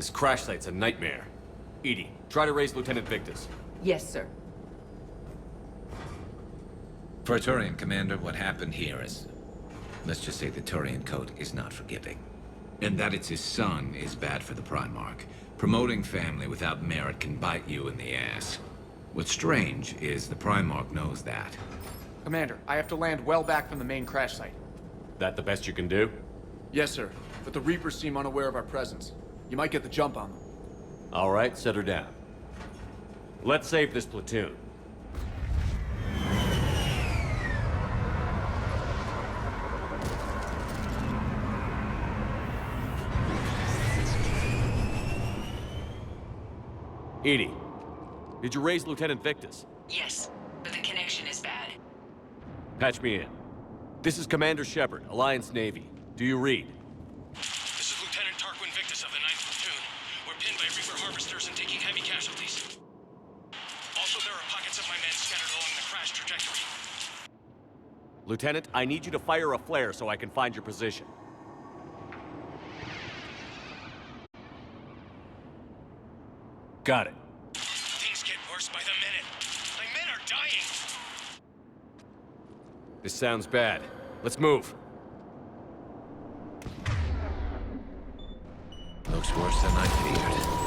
This crash site's a nightmare. EDI, try to raise Lieutenant Victus. Yes, sir. For a Turian commander, what happened here is... let's just say the Turian code is not forgiving. And that it's his son is bad for the Primarch. Promoting family without merit can bite you in the ass. What's strange is the Primarch knows that. Commander, I have to land well back from the main crash site. That the best you can do? Yes, sir. But the Reapers seem unaware of our presence. You might get the jump on them. All right, set her down. Let's save this platoon. EDI, did you raise Lieutenant Victus? Yes, but the connection is bad. Patch me in. This is Commander Shepard, Alliance Navy. Do you read? This is Lieutenant Tarquin Victus of the 9th Platoon. We're pinned by Reaper harvesters and taking heavy casualties. Also, there are pockets of my men scattered along the crash trajectory. Lieutenant, I need you to fire a flare so I can find your position. Got it. Things get worse by the minute. My men are dying! This sounds bad. Let's move. Looks worse than I feared.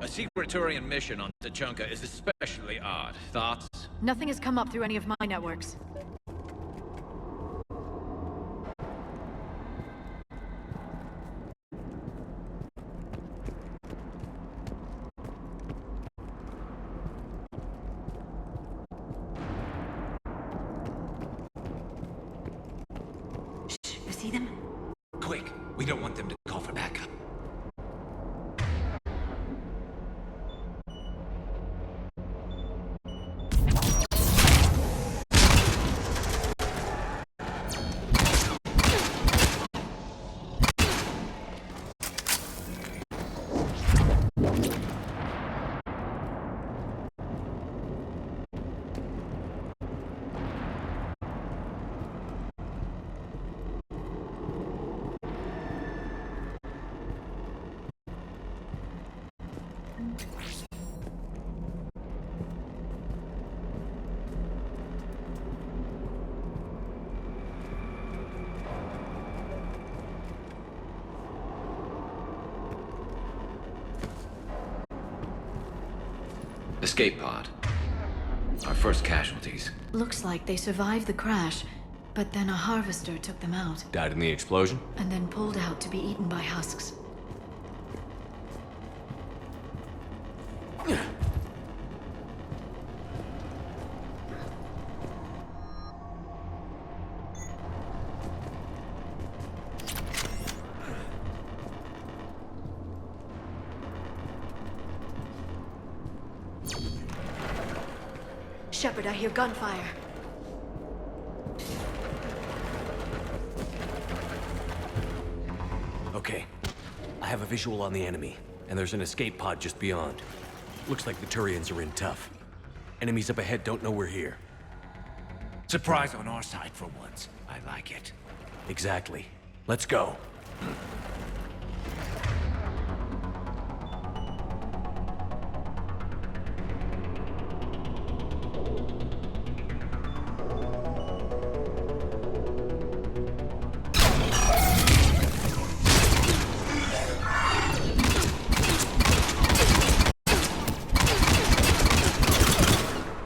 A secret Turian mission on Tuchanka is especially odd. Thoughts? Nothing has come up through any of my networks. Shh, you see them? Quick, we don't want them to call for backup. Escape pod. Our first casualties. Looks like they survived the crash, but then a harvester took them out, Died in the explosion? and then pulled out to be eaten by husks. Shepard, I hear gunfire. Okay. I have a visual on the enemy, and there's an escape pod just beyond. Looks like the Turians are in tough. Enemies up ahead don't know we're here. Surprise on our side for once. I like it. Exactly. Let's go.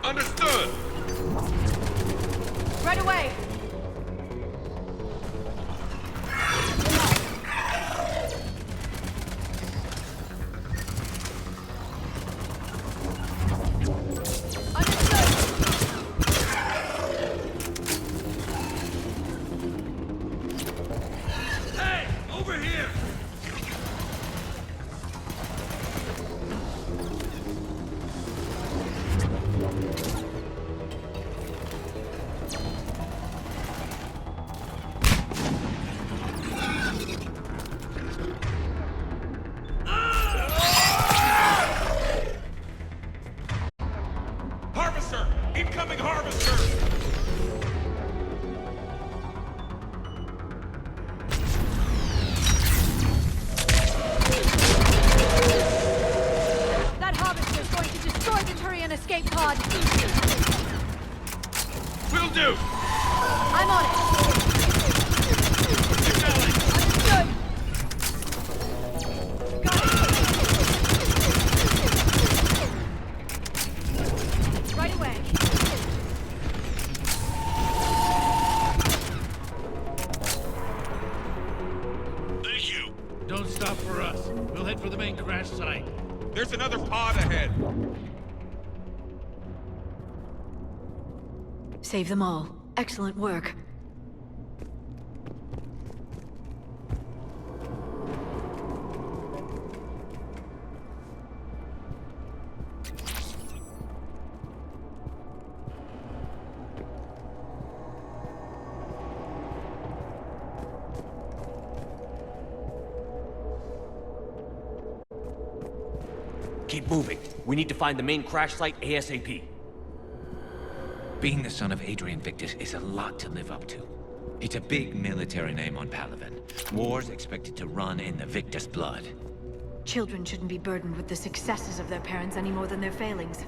Understood! Right away! escape pod. Will do! I'm on it. Understood. Right away. Thank you. Don't stop for us. We'll head for the main crash site. There's another pod ahead. Save them all. Excellent work. Keep moving. We need to find the main crash site ASAP. Being the son of Adrian Victus is a lot to live up to. It's a big military name on Palaven. War's expected to run in the Victus blood. Children shouldn't be burdened with the successes of their parents any more than their failings.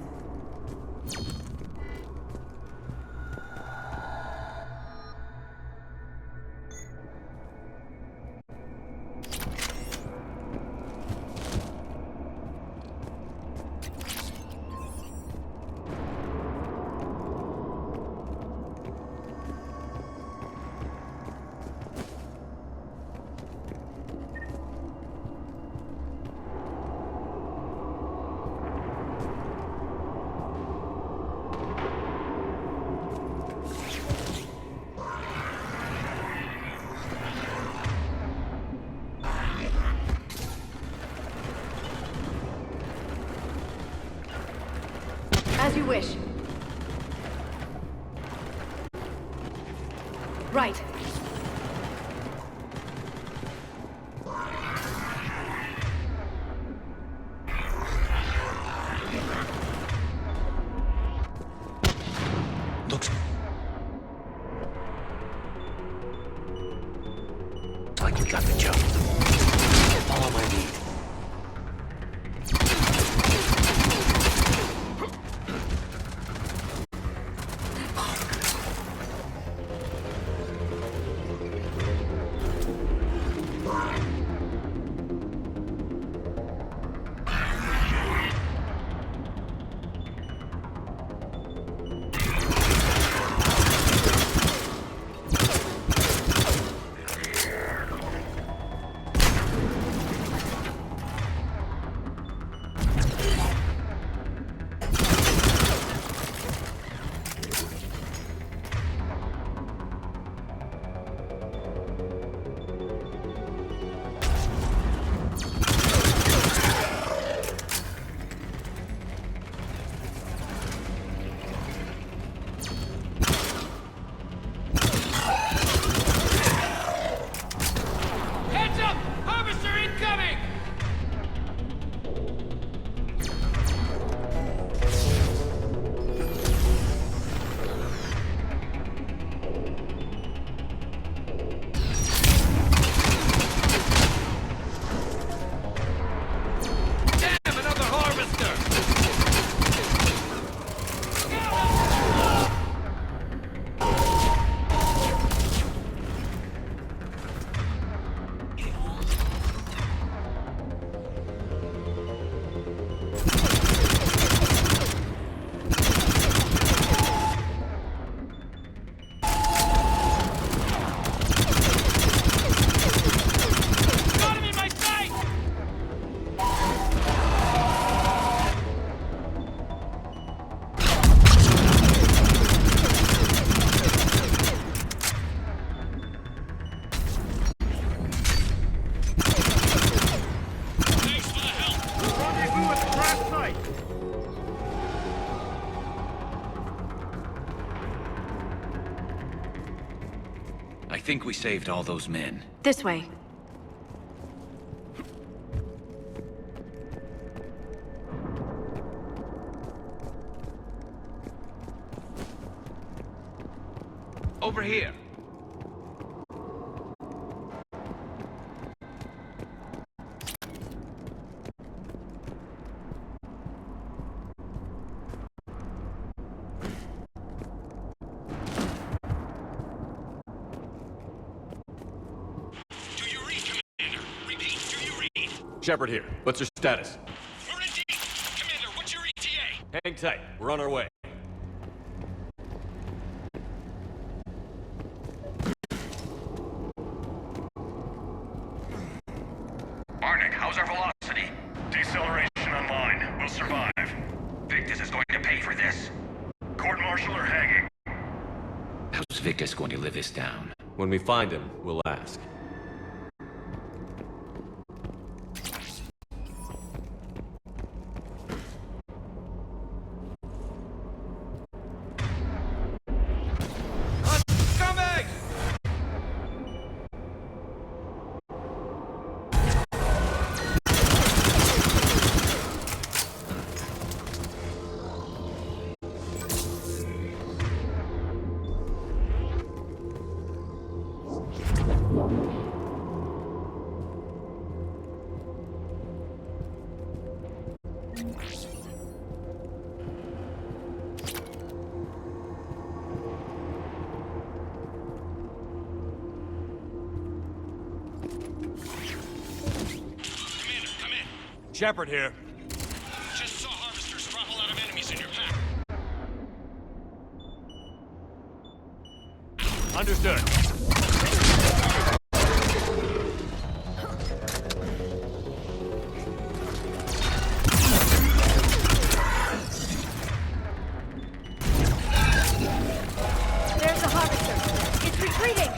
As you wish. Right. Looks like we got the jump. Follow my lead. Heads up! Harvester incoming! Damn, another harvester! Got him in my sight! Thanks for the help! Rendezvous at the crash site. I think we saved all those men. This way. Over here. Shepard here. What's your status? We're in deep! Commander, what's your ETA? Hang tight. We're on our way. Arnik, how's our velocity? Deceleration online. We'll survive. Victus is going to pay for this. Court-martial or hanging? How's Victus going to live this down? When we find him, we'll ask. Shepard here. Just saw harvesters drop a lot of enemies in your path. Understood. There's a harvester. It's retreating.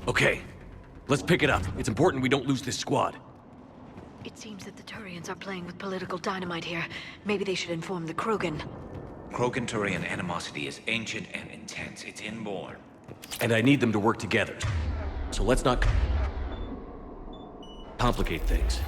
Okay, let's pick it up. It's important we don't lose this squad. It seems that the Turians are playing with political dynamite here. Maybe they should inform the Krogan. Krogan-Turian animosity is ancient and intense. It's inborn. And I need them to work together. So let's not complicate things.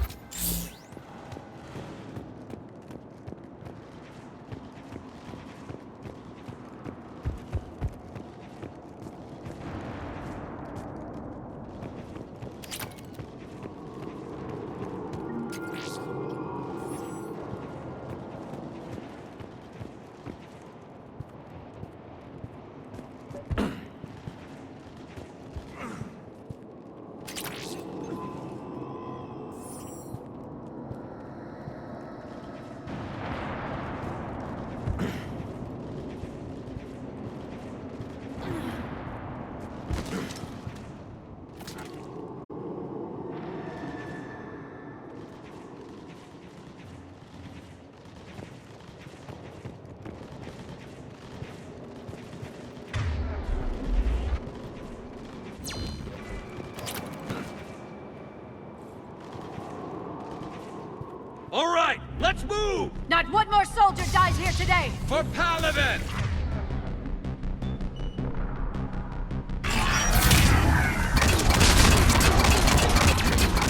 All right, let's move! Not one more soldier dies here today! For Paladin!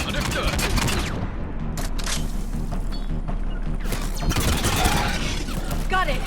Understood. Got it!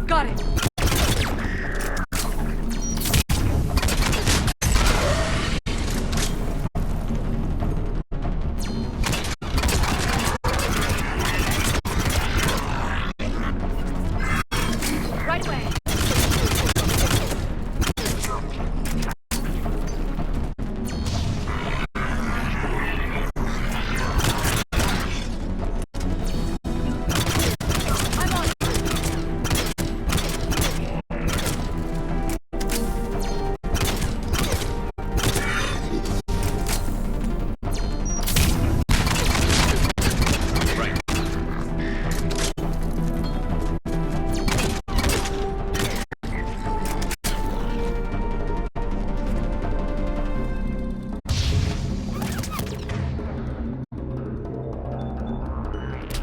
Got it! Right away!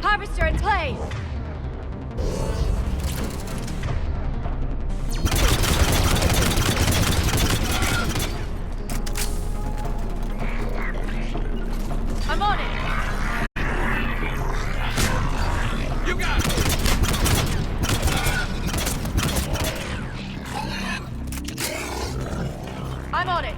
Harvester in place! I'm on it! You got it! I'm on it!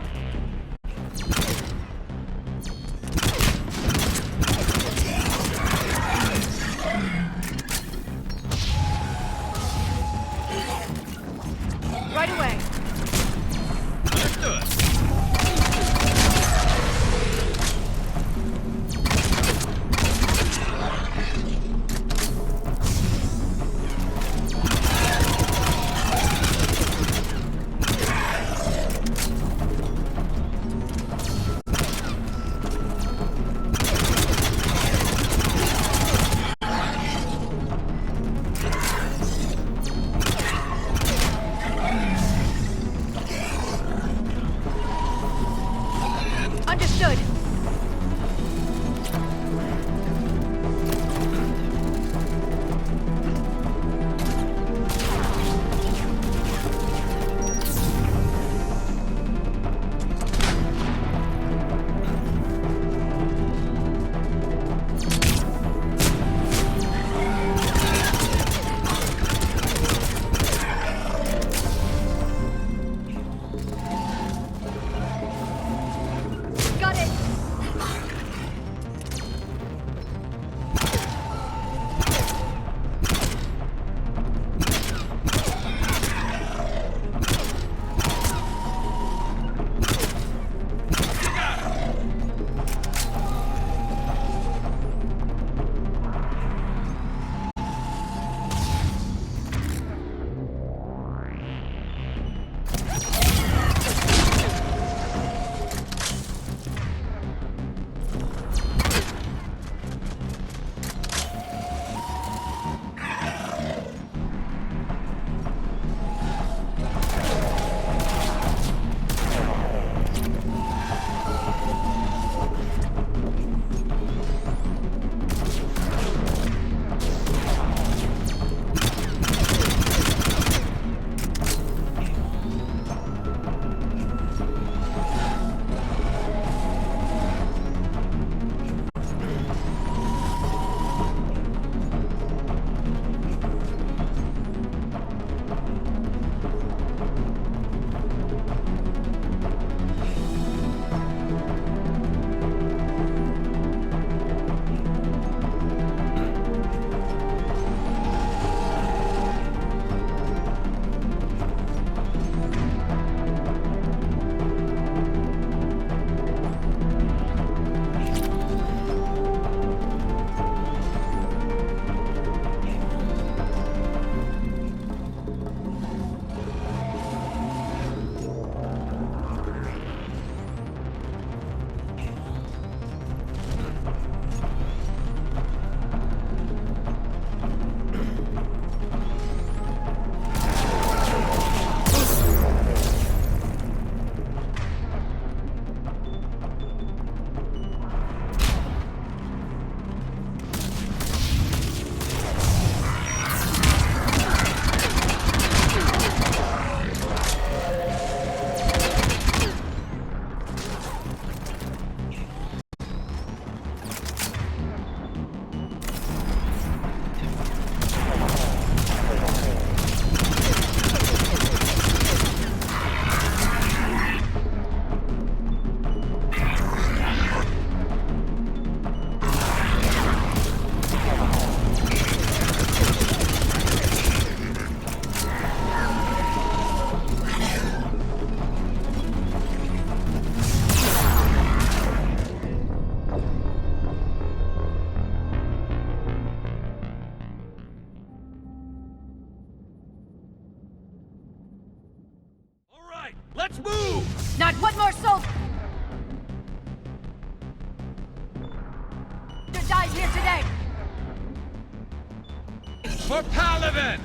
For Palaven!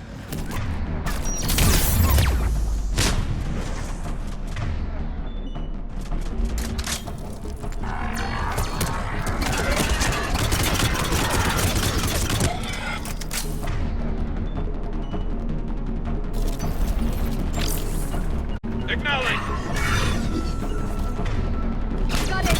Acknowledge! Got it!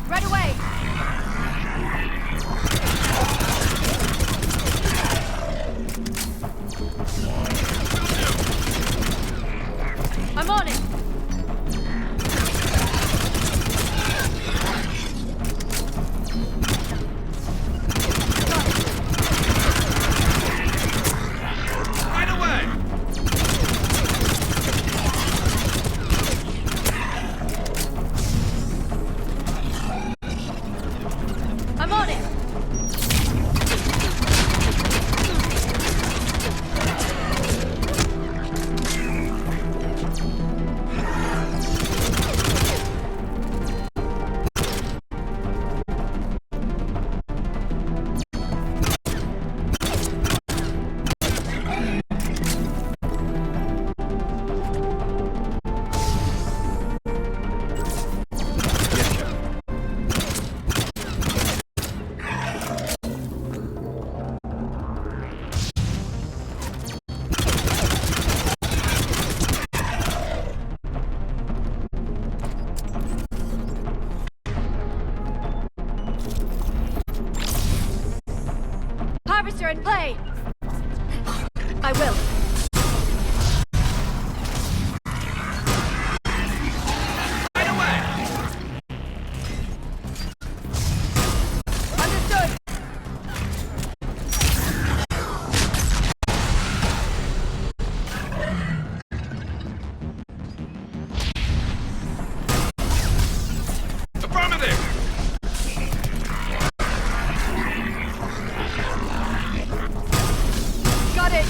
Right away! I'm on it! Right away! I'm on it! Harvester in play! I will. Right away! Understood! Affirmative! Got it!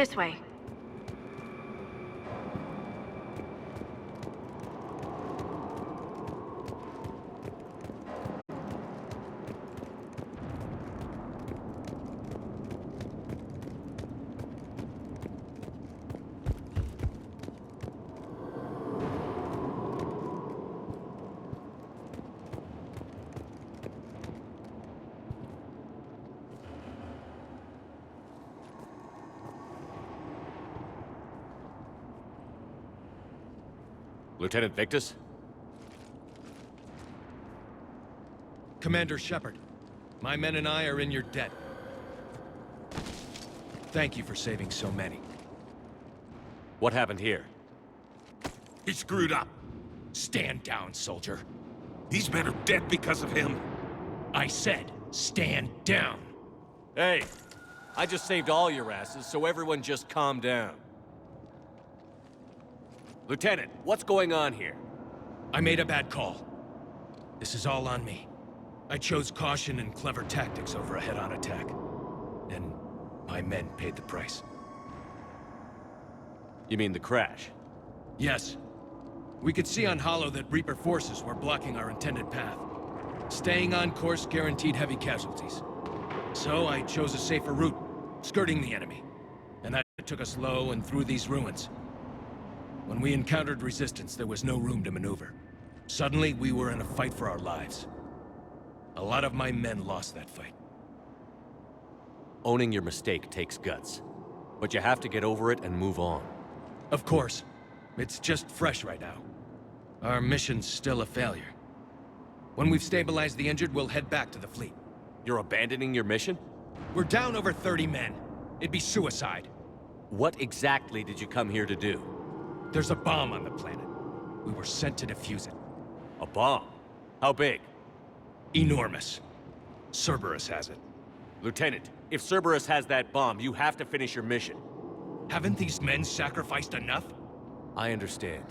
This way. Lieutenant Victus? Commander Shepard, my men and I are in your debt. Thank you for saving so many. What happened here? He screwed up. Stand down, soldier. These men are dead because of him. I said, stand down. Hey, I just saved all your asses, so everyone just calm down. Lieutenant, what's going on here? I made a bad call. This is all on me. I chose caution and clever tactics over a head-on attack. And my men paid the price. You mean the crash? Yes. We could see on Hollow that Reaper forces were blocking our intended path. Staying on course guaranteed heavy casualties. So I chose a safer route, skirting the enemy. And that took us low and through these ruins. When we encountered resistance, there was no room to maneuver. Suddenly, we were in a fight for our lives. A lot of my men lost that fight. Owning your mistake takes guts. But you have to get over it and move on. Of course. It's just fresh right now. Our mission's still a failure. When we've stabilized the injured, we'll head back to the fleet. You're abandoning your mission? We're down over 30 men. It'd be suicide. What exactly did you come here to do? There's a bomb on the planet. We were sent to defuse it. A bomb? How big? Enormous. Cerberus has it. Lieutenant, if Cerberus has that bomb, you have to finish your mission. Haven't these men sacrificed enough? I understand.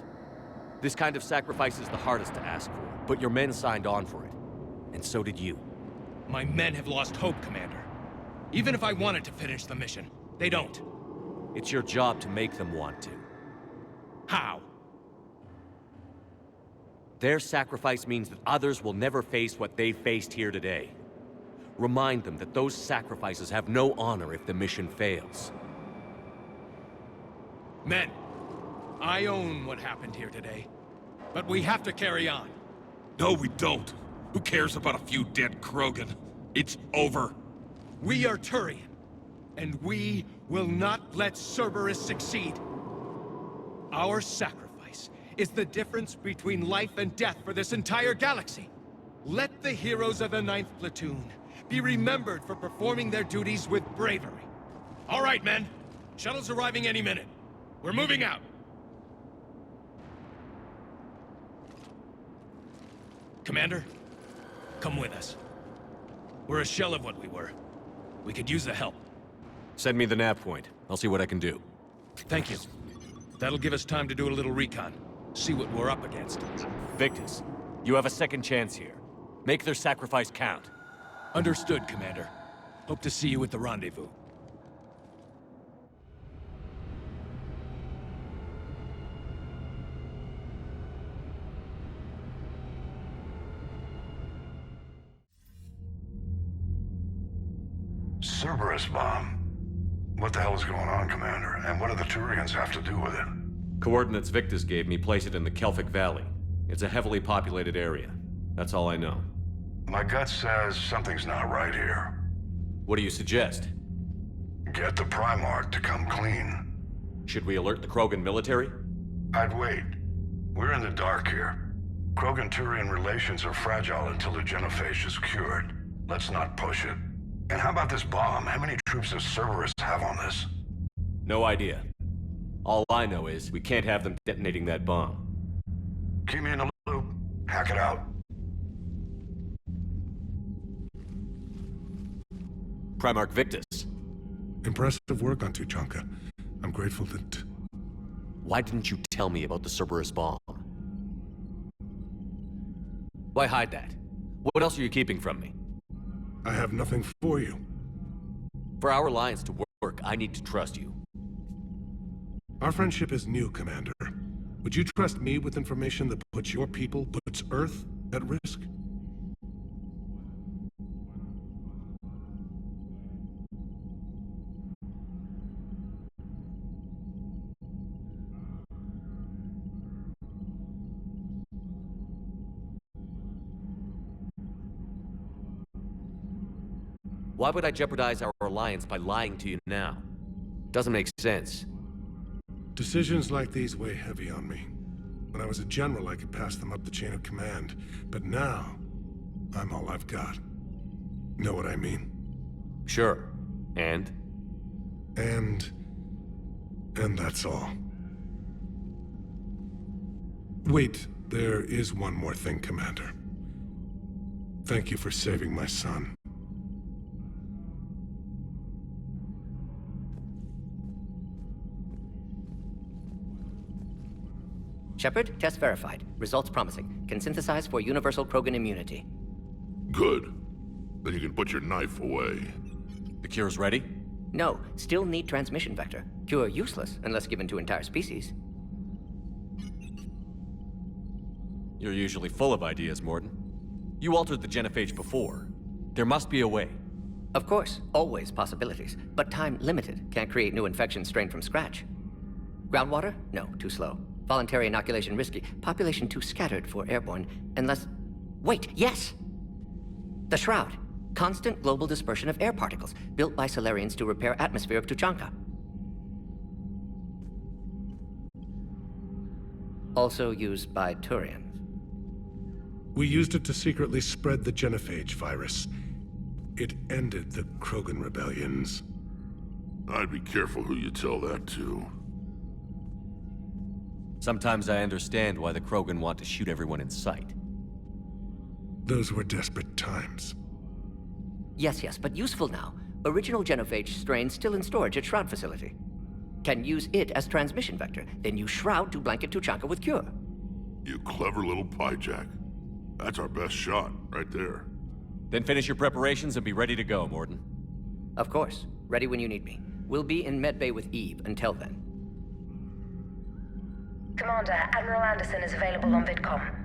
This kind of sacrifice is the hardest to ask for, but your men signed on for it. And so did you. My men have lost hope, Commander. Even if I wanted to finish the mission, they don't. It's your job to make them want to. How? Their sacrifice means that others will never face what they faced here today. Remind them that those sacrifices have no honor if the mission fails. Men, I own what happened here today. But we have to carry on. No, we don't. Who cares about a few dead Krogan? It's over. We are Turian, and we will not let Cerberus succeed. Our sacrifice is the difference between life and death for this entire galaxy. Let the heroes of the 9th Platoon be remembered for performing their duties with bravery. All right, men. Shuttle's arriving any minute. We're moving out. Commander, come with us. We're a shell of what we were. We could use the help. Send me the nav point. I'll see what I can do. Thank you. That'll give us time to do a little recon. See what we're up against. Victus, you have a second chance here. Make their sacrifice count. Understood, Commander. Hope to see you at the rendezvous. Cerberus bomb. What the hell is going on, Commander? And what do the Turians have to do with it? Coordinates Victus gave me place it in the Kelphic Valley. It's a heavily populated area. That's all I know. My gut says something's not right here. What do you suggest? Get the Primarch to come clean. Should we alert the Krogan military? I'd wait. We're in the dark here. Krogan-Turian relations are fragile until the genophage is cured. Let's not push it. And how about this bomb? How many troops does Cerberus have on this? No idea. All I know is we can't have them detonating that bomb. Keep me in the loop. Hack it out. Primarch Victus. Impressive work on Tuchanka. I'm grateful that... Why didn't you tell me about the Cerberus bomb? Why hide that? What else are you keeping from me? I have nothing for you. For our alliance to work, I need to trust you. Our friendship is new, Commander. Would you trust me with information that puts your people, puts Earth, at risk? Why would I jeopardize our alliance by lying to you now? Doesn't make sense. Decisions like these weigh heavy on me. When I was a general, I could pass them up the chain of command. But now, I'm all I've got. Know what I mean? Sure. And? And that's all. Wait, there is one more thing, Commander. Thank you for saving my son. Shepard, test verified. Results promising. Can synthesize for universal Krogan immunity. Good. Then you can put your knife away. The cure's ready? No, still need transmission vector. Cure useless unless given to entire species. You're usually full of ideas, Mordin. You altered the genophage before. There must be a way. Of course, always possibilities, but time limited. Can't create new infection strain from scratch. Groundwater? No, too slow. Voluntary inoculation risky. Population too scattered for airborne, unless... Wait, yes! The Shroud. Constant global dispersion of air particles, built by Solarians to repair atmosphere of Tuchanka. Also used by Turians. We used it to secretly spread the genophage virus. It ended the Krogan rebellions. I'd be careful who you tell that to. Sometimes I understand why the Krogan want to shoot everyone in sight. Those were desperate times. Yes, but useful now. Original genophage strain still in storage at Shroud facility. Can use it as transmission vector, then use Shroud to blanket Tuchanka with cure. You clever little pyjak. That's our best shot, right there. Then finish your preparations and be ready to go, Mordin. Of course. Ready when you need me. We'll be in Medbay with Eve until then. Commander, Admiral Anderson is available on VidCom.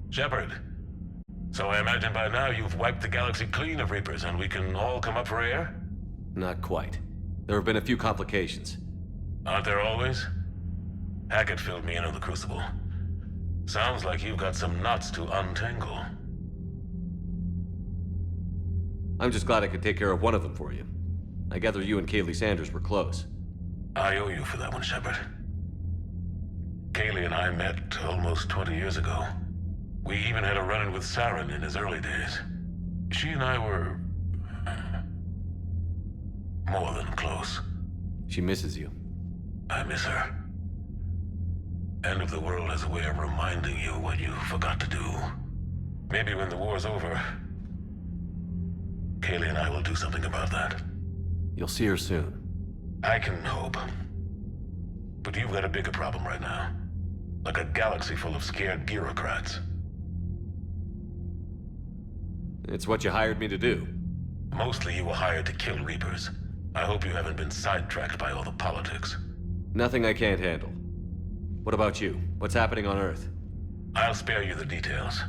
Shepard. So I imagine by now you've wiped the galaxy clean of Reapers and we can all come up for air? Not quite. There have been a few complications. Aren't there always? Hackett filled me in on the Crucible. Sounds like you've got some knots to untangle. I'm just glad I could take care of one of them for you. I gather you and Kaylee Sanders were close. I owe you for that one, Shepard. Kaylee and I met almost 20 years ago. We even had a run-in with Saren in his early days. She and I were... more than close. She misses you. I miss her. End of the world has a way of reminding you what you forgot to do. Maybe when the war's over, Kaylee and I will do something about that. You'll see her soon. I can hope. But you've got a bigger problem right now. Like a galaxy full of scared bureaucrats. It's what you hired me to do. Mostly you were hired to kill Reapers. I hope you haven't been sidetracked by all the politics. Nothing I can't handle. What about you? What's happening on Earth? I'll spare you the details.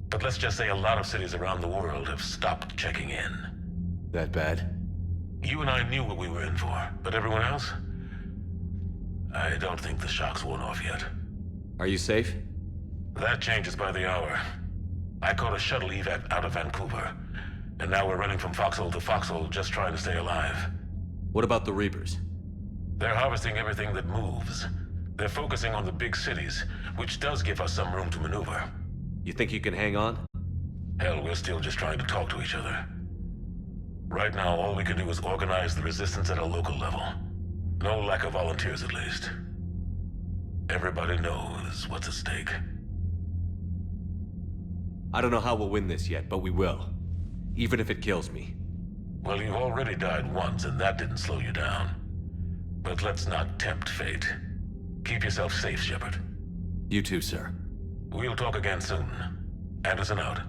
But let's just say a lot of cities around the world have stopped checking in. That bad? You and I knew what we were in for, but everyone else? I don't think the shock's worn off yet. Are you safe? That changes by the hour. I caught a shuttle evac out of Vancouver, and now we're running from foxhole to foxhole just trying to stay alive. What about the Reapers? They're harvesting everything that moves. They're focusing on the big cities, which does give us some room to maneuver. You think you can hang on? Hell, we're still just trying to talk to each other. Right now, all we can do is organize the resistance at a local level. No lack of volunteers, at least. Everybody knows what's at stake. I don't know how we'll win this yet, but we will. Even if it kills me. Well, you already died once, and that didn't slow you down. But let's not tempt fate. Keep yourself safe, Shepard. You too, sir. We'll talk again soon. Anderson out.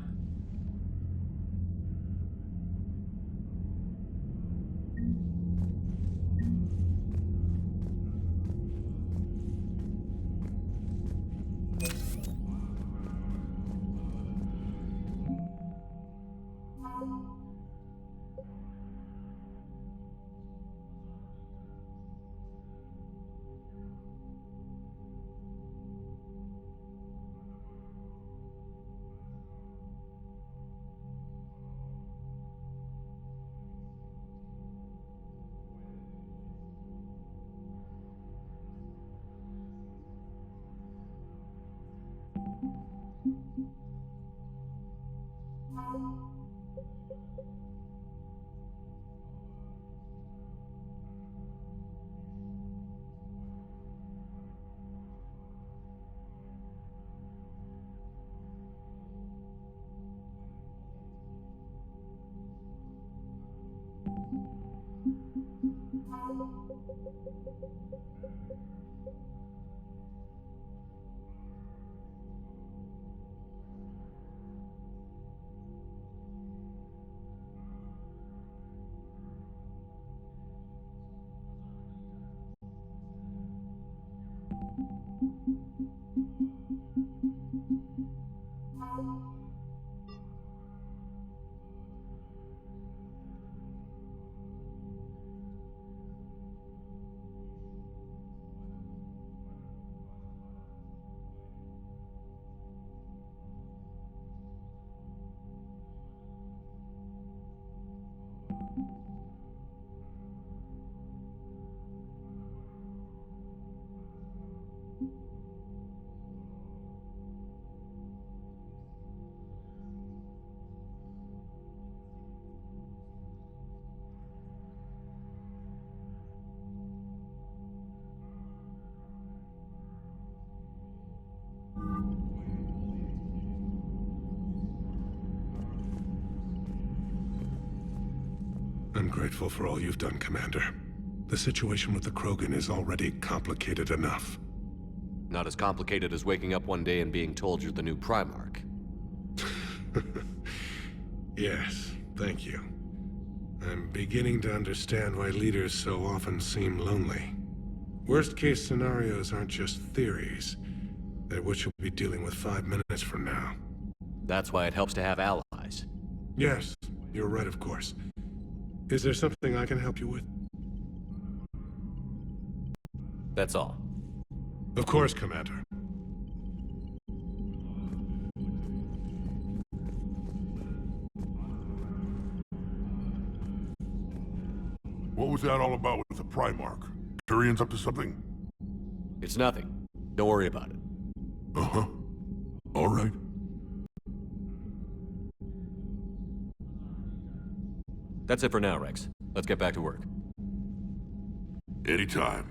I'm grateful for all you've done, Commander. The situation with the Krogan is already complicated enough. Not as complicated as waking up one day and being told you're the new Primarch. Yes, thank you. I'm beginning to understand why leaders so often seem lonely. Worst-case scenarios aren't just theories. They're what you'll be dealing with 5 minutes from now. That's why it helps to have allies. Yes, you're right, of course. Is there something I can help you with? That's all. Of course, Commander. What was that all about with the Primarch? Turian's up to something? It's nothing. Don't worry about it. Uh-huh. All right. That's it for now, Rex. Let's get back to work. Anytime.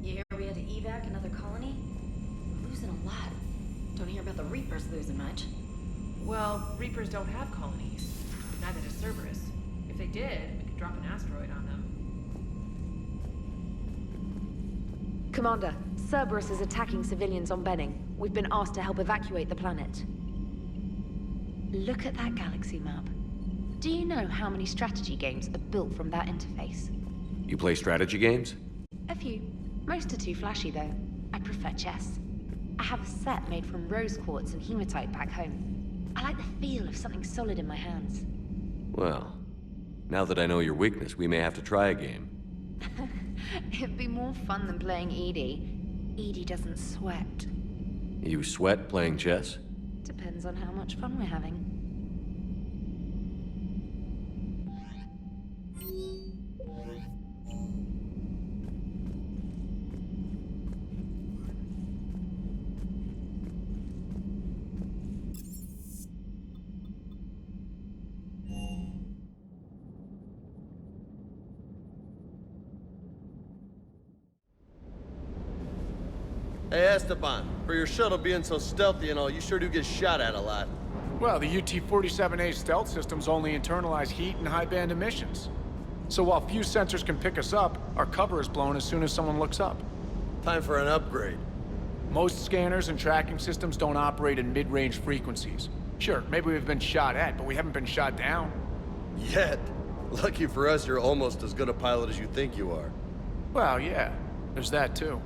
You hear we had to evac another colony? We're losing a lot. Don't hear about the Reapers losing much. Well, Reapers don't have colonies. Neither does Cerberus. If they did, we could drop an asteroid on them. Commander, Cerberus is attacking civilians on Benning. We've been asked to help evacuate the planet. Look at that galaxy map. Do you know how many strategy games are built from that interface? You play strategy games? A few. Most are too flashy, though. I prefer chess. I have a set made from rose quartz and hematite back home. I like the feel of something solid in my hands. Well, now that I know your weakness, we may have to try a game. It'd be more fun than playing Edie. Edie doesn't sweat. You sweat playing chess? Depends on how much fun we're having. Hey, Esteban, for your shuttle being so stealthy and all, you sure do get shot at a lot. Well, the UT-47A stealth systems only internalize heat and high-band emissions. So while few sensors can pick us up, our cover is blown as soon as someone looks up. Time for an upgrade. Most scanners and tracking systems don't operate in mid-range frequencies. Sure, maybe we've been shot at, but we haven't been shot down. Yet. Lucky for us, you're almost as good a pilot as you think you are. Well, yeah. There's that, too.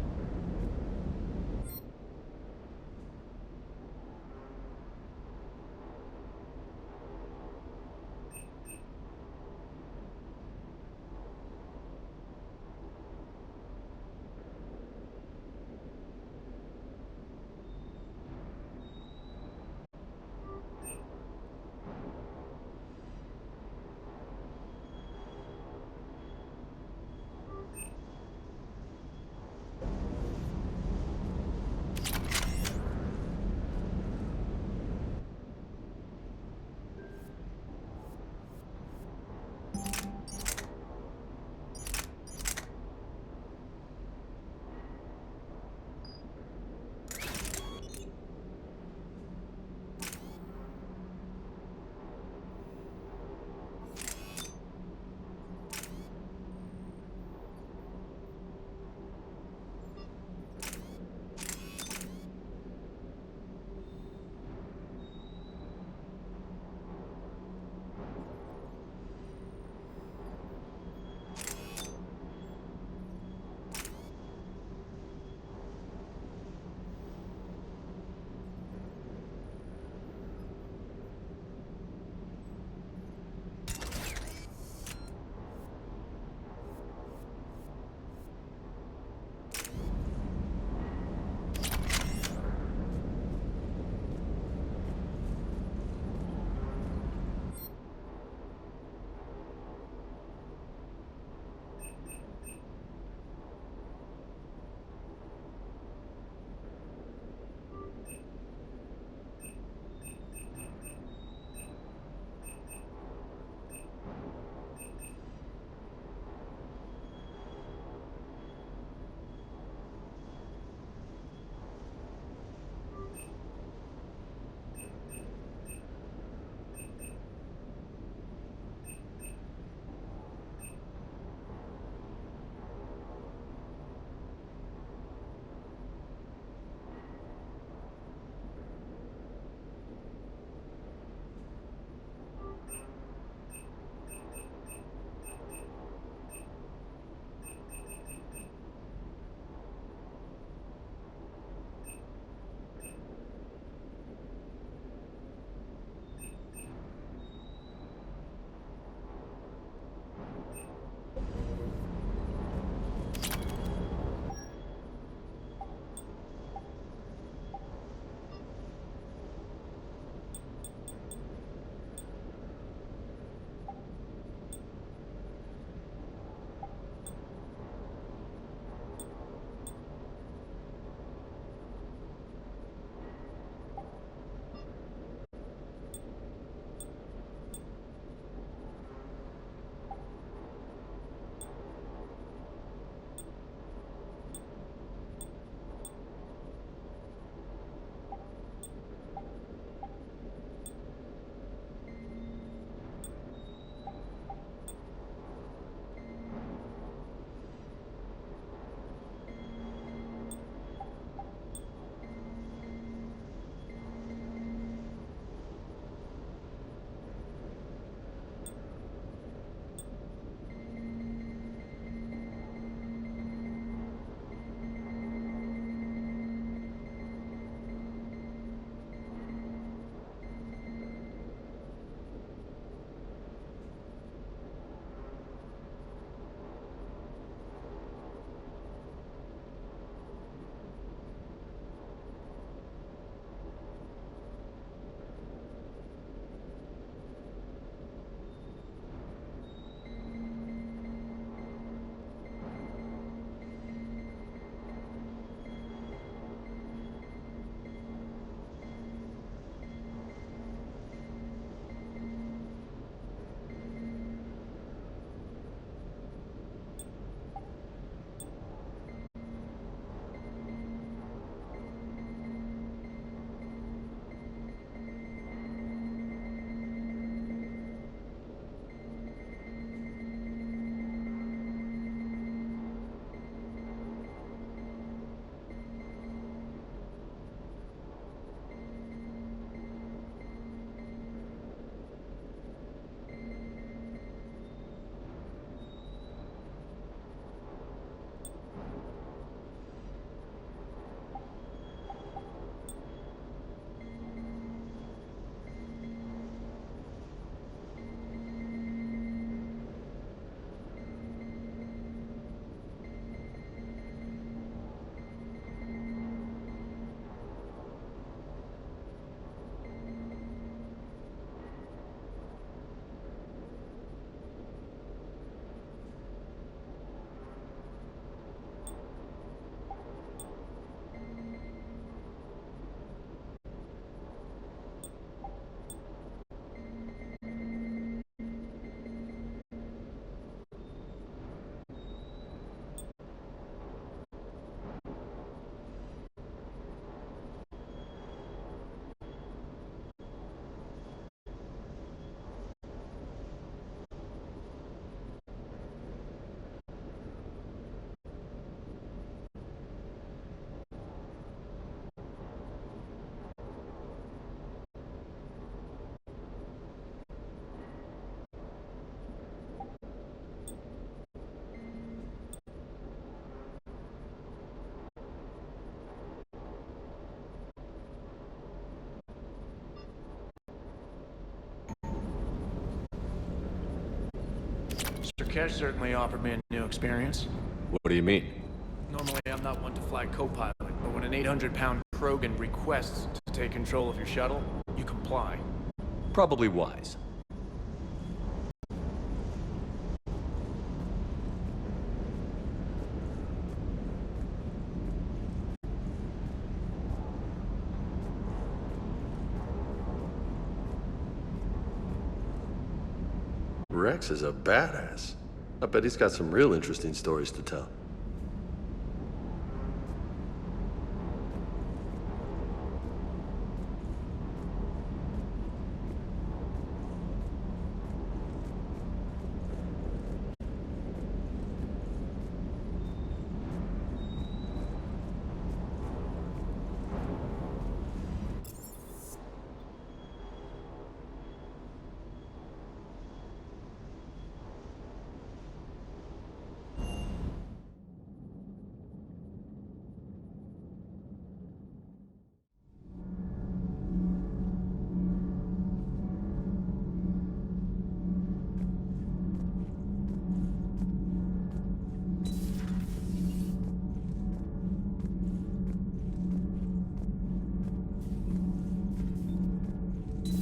Surkesh certainly offered me a new experience. What do you mean? Normally, I'm not one to fly co-pilot, but when an 800-pound Krogan requests to take control of your shuttle, you comply. Probably wise. Rex is a badass. I bet he's got some real interesting stories to tell.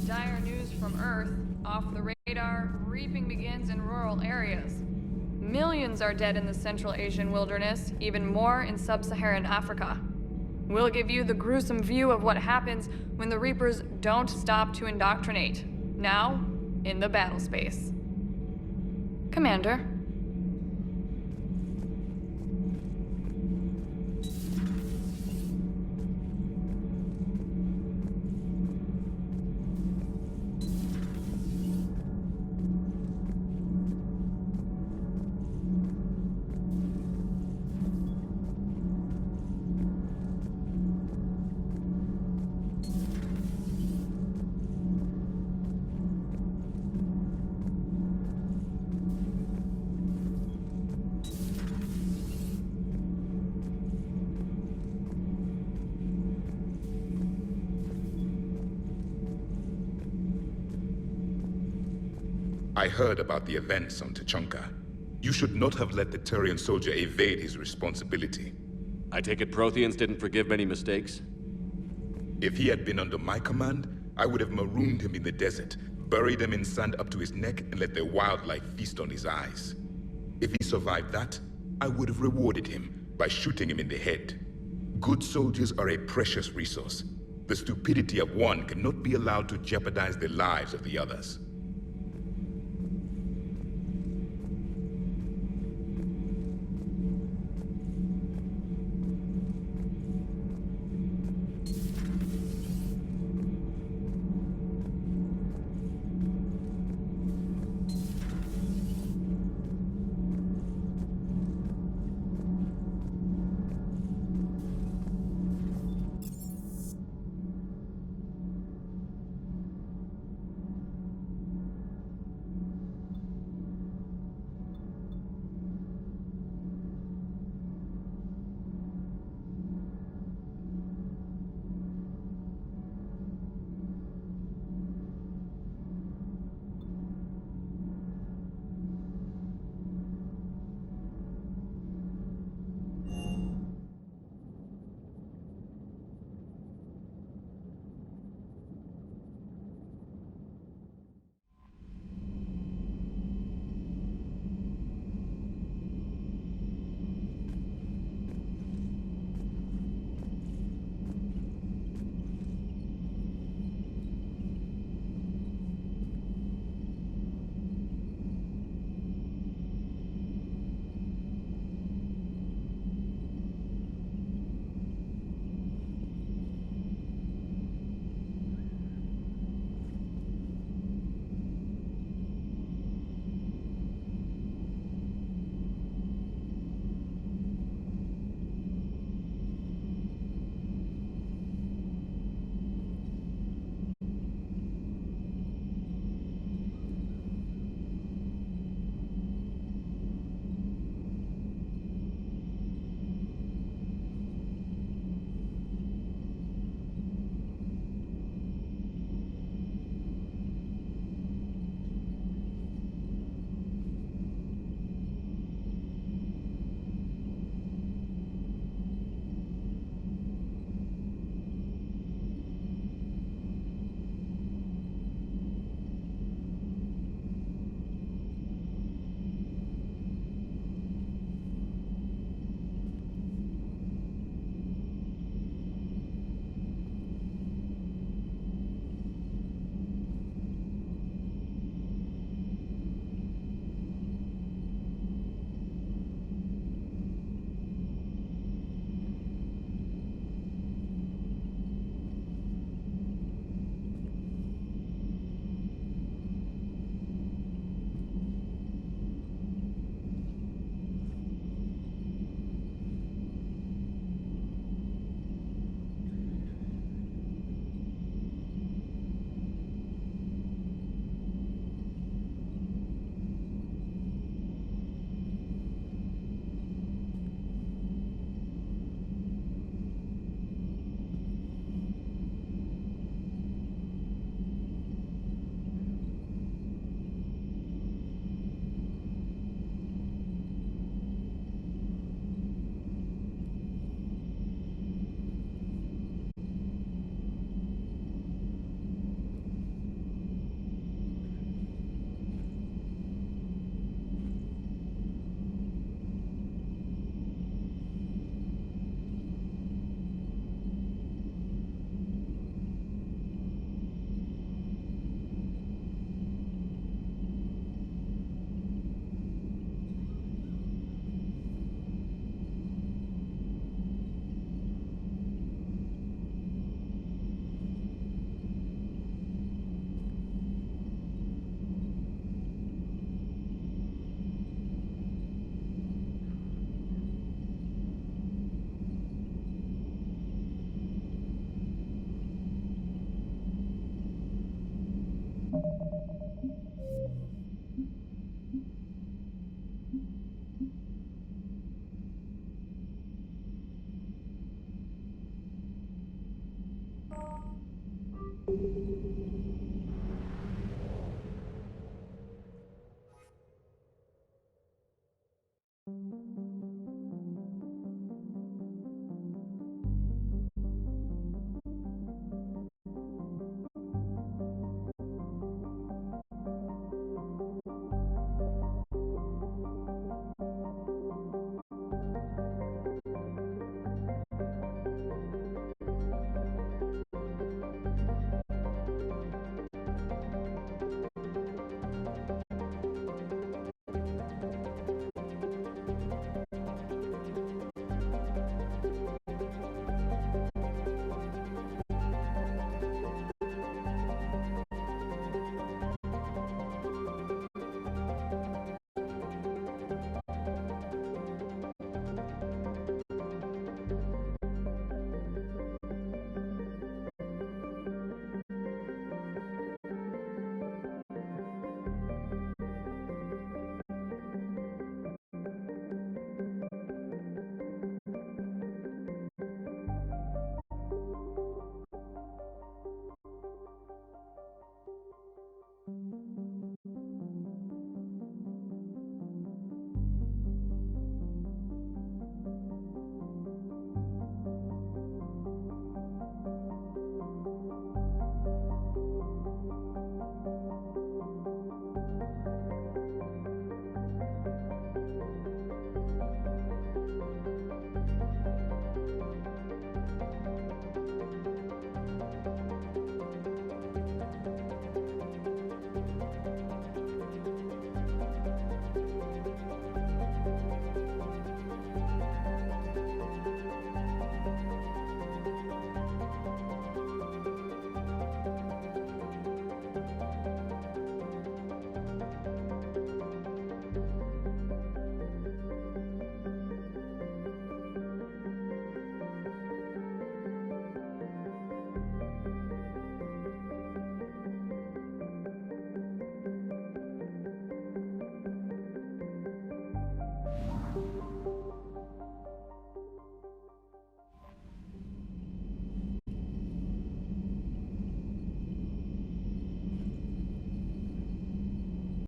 Dire news from Earth. Off the radar, reaping begins in rural areas. Millions are dead in the Central Asian wilderness, even more in sub-Saharan Africa. We'll give you the gruesome view of what happens when the Reapers don't stop to indoctrinate. Now, in the battle space. Commander. I heard about the events on Tuchanka. You should not have let the Turian soldier evade his responsibility. I take it Protheans didn't forgive many mistakes? If he had been under my command, I would have marooned him in the desert, buried him in sand up to his neck, and let the wildlife feast on his eyes. If he survived that, I would have rewarded him by shooting him in the head. Good soldiers are a precious resource. The stupidity of one cannot be allowed to jeopardize the lives of the others.